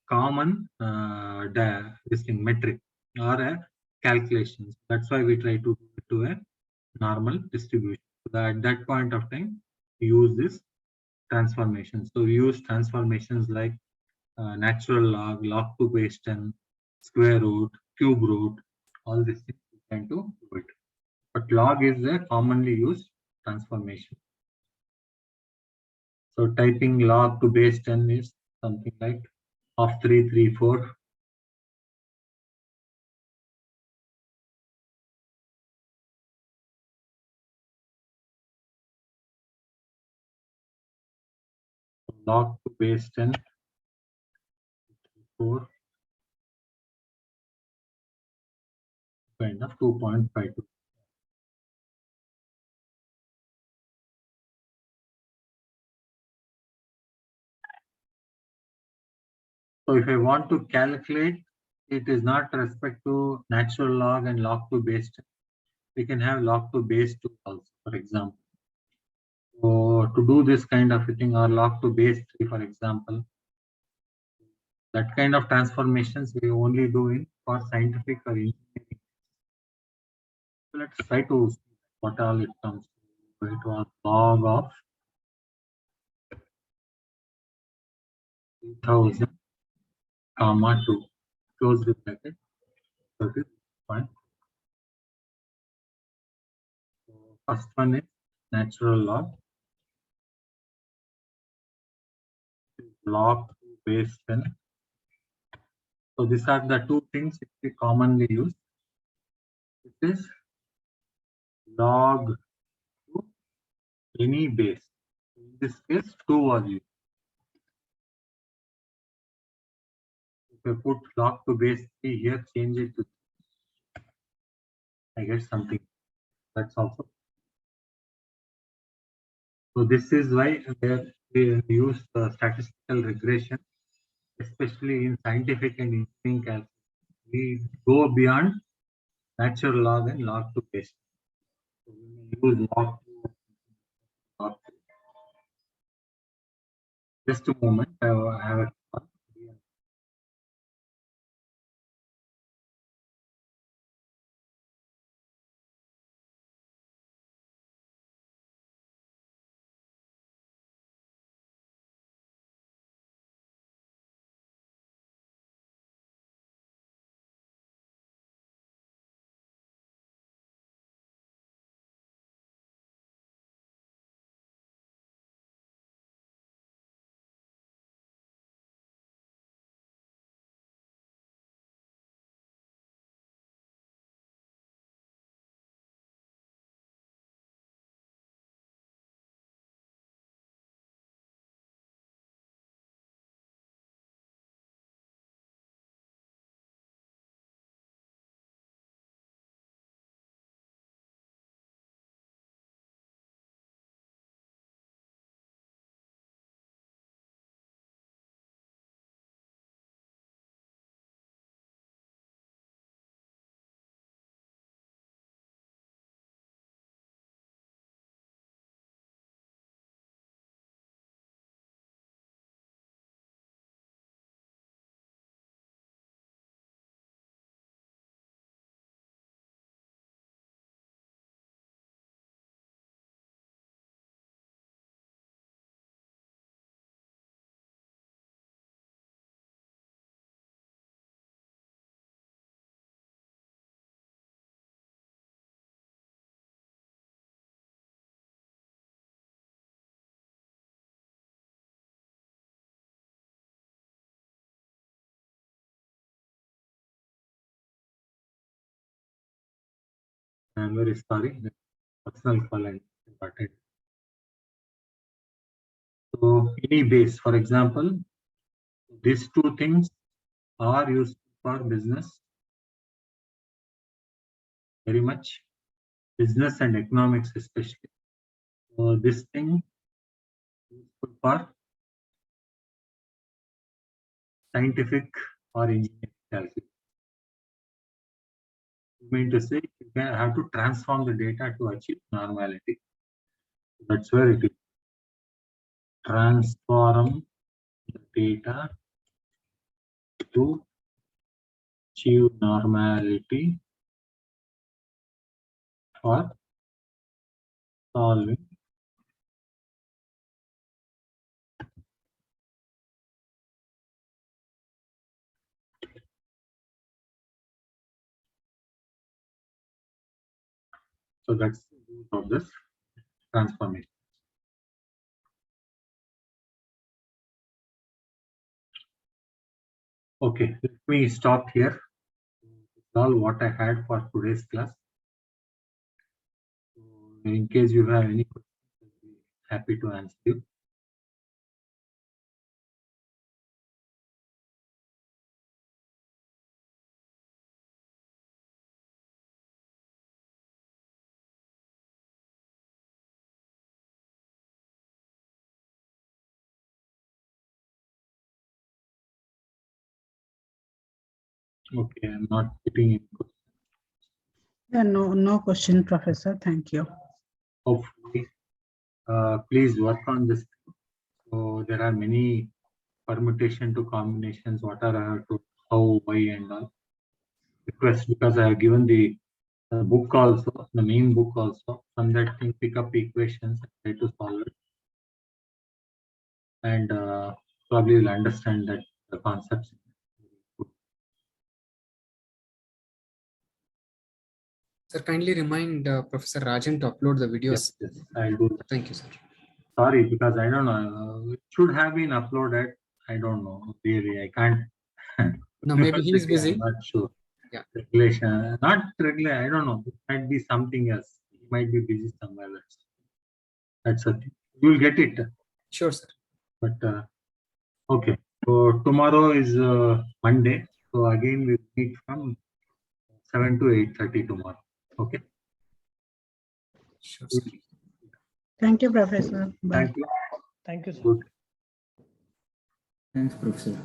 common this thing metric or a calculations. That's why we try to do it to a normal distribution. So at that point of time, we use this transformation. So we use transformations like natural log, log to base 10, square root, cube root, all these things we can do it. But log is a commonly used transformation. So typing log to base 10 is something like of 334 log to base 10, 4, kind of 2.52. So if I want to calculate, it is not respect to natural log and log to base 10. We can have log to base 2 also, for example. So to do this kind of thing, or log to base 3, for example, that kind of transformations we only do in for scientific or engineering. So let's try to see what all it comes to. So it was log of 3000 comma 2 close the bracket 30 point. So first one is natural log, log to base 10. So these are the two things which we commonly use. This is log to any base. In this case, 2 was used. If I put log to base 3 here, change it to 3, I get something. That's also. So this is why we use statistical regression, especially in scientific and engineering calculation. We go beyond natural log and log to base. So we use log to log to. Just a moment, I have a I'm very sorry. Personal call and important. So any base, for example, these two things are used for business very much, business and economics especially. So this thing is useful for scientific or engineering calculation. You mean to say you can have to transform the data to achieve normality. That's where it is. Transform the data to achieve normality for solving so that's the use of this transformation. Okay, let me stop here. That's all what I had for today's class. So in case you have any questions, I'll be happy to answer you. Okay, I'm not getting it. Yeah, no question, Professor. Thank you. Hopefully, please work on this. So there are many permutation to combinations, what are I have to, how, why, and all. Request, because I have given the book also, the main book also. From that thing, pick up equations and try to solve it. And probably you'll understand that the concepts. Sir, kindly remind Professor Rajan to upload the videos. Yes, I'll do that. Thank you, sir. Sorry, because I don't know. It should have been uploaded. I don't know. Really, I can't. No, maybe he is busy. I'm not sure. Yeah. Regulation, not regular. I don't know. It might be something else. He might be busy somewhere else. That's a thing. You'll get it. Sure, sir. But okay. So tomorrow is Monday. So again, we meet from 7 to 8:30 tomorrow. Okay. Sure, sir. Thank you, Professor. Bye. Thank you. Thank you, sir. Good. Thanks, Professor.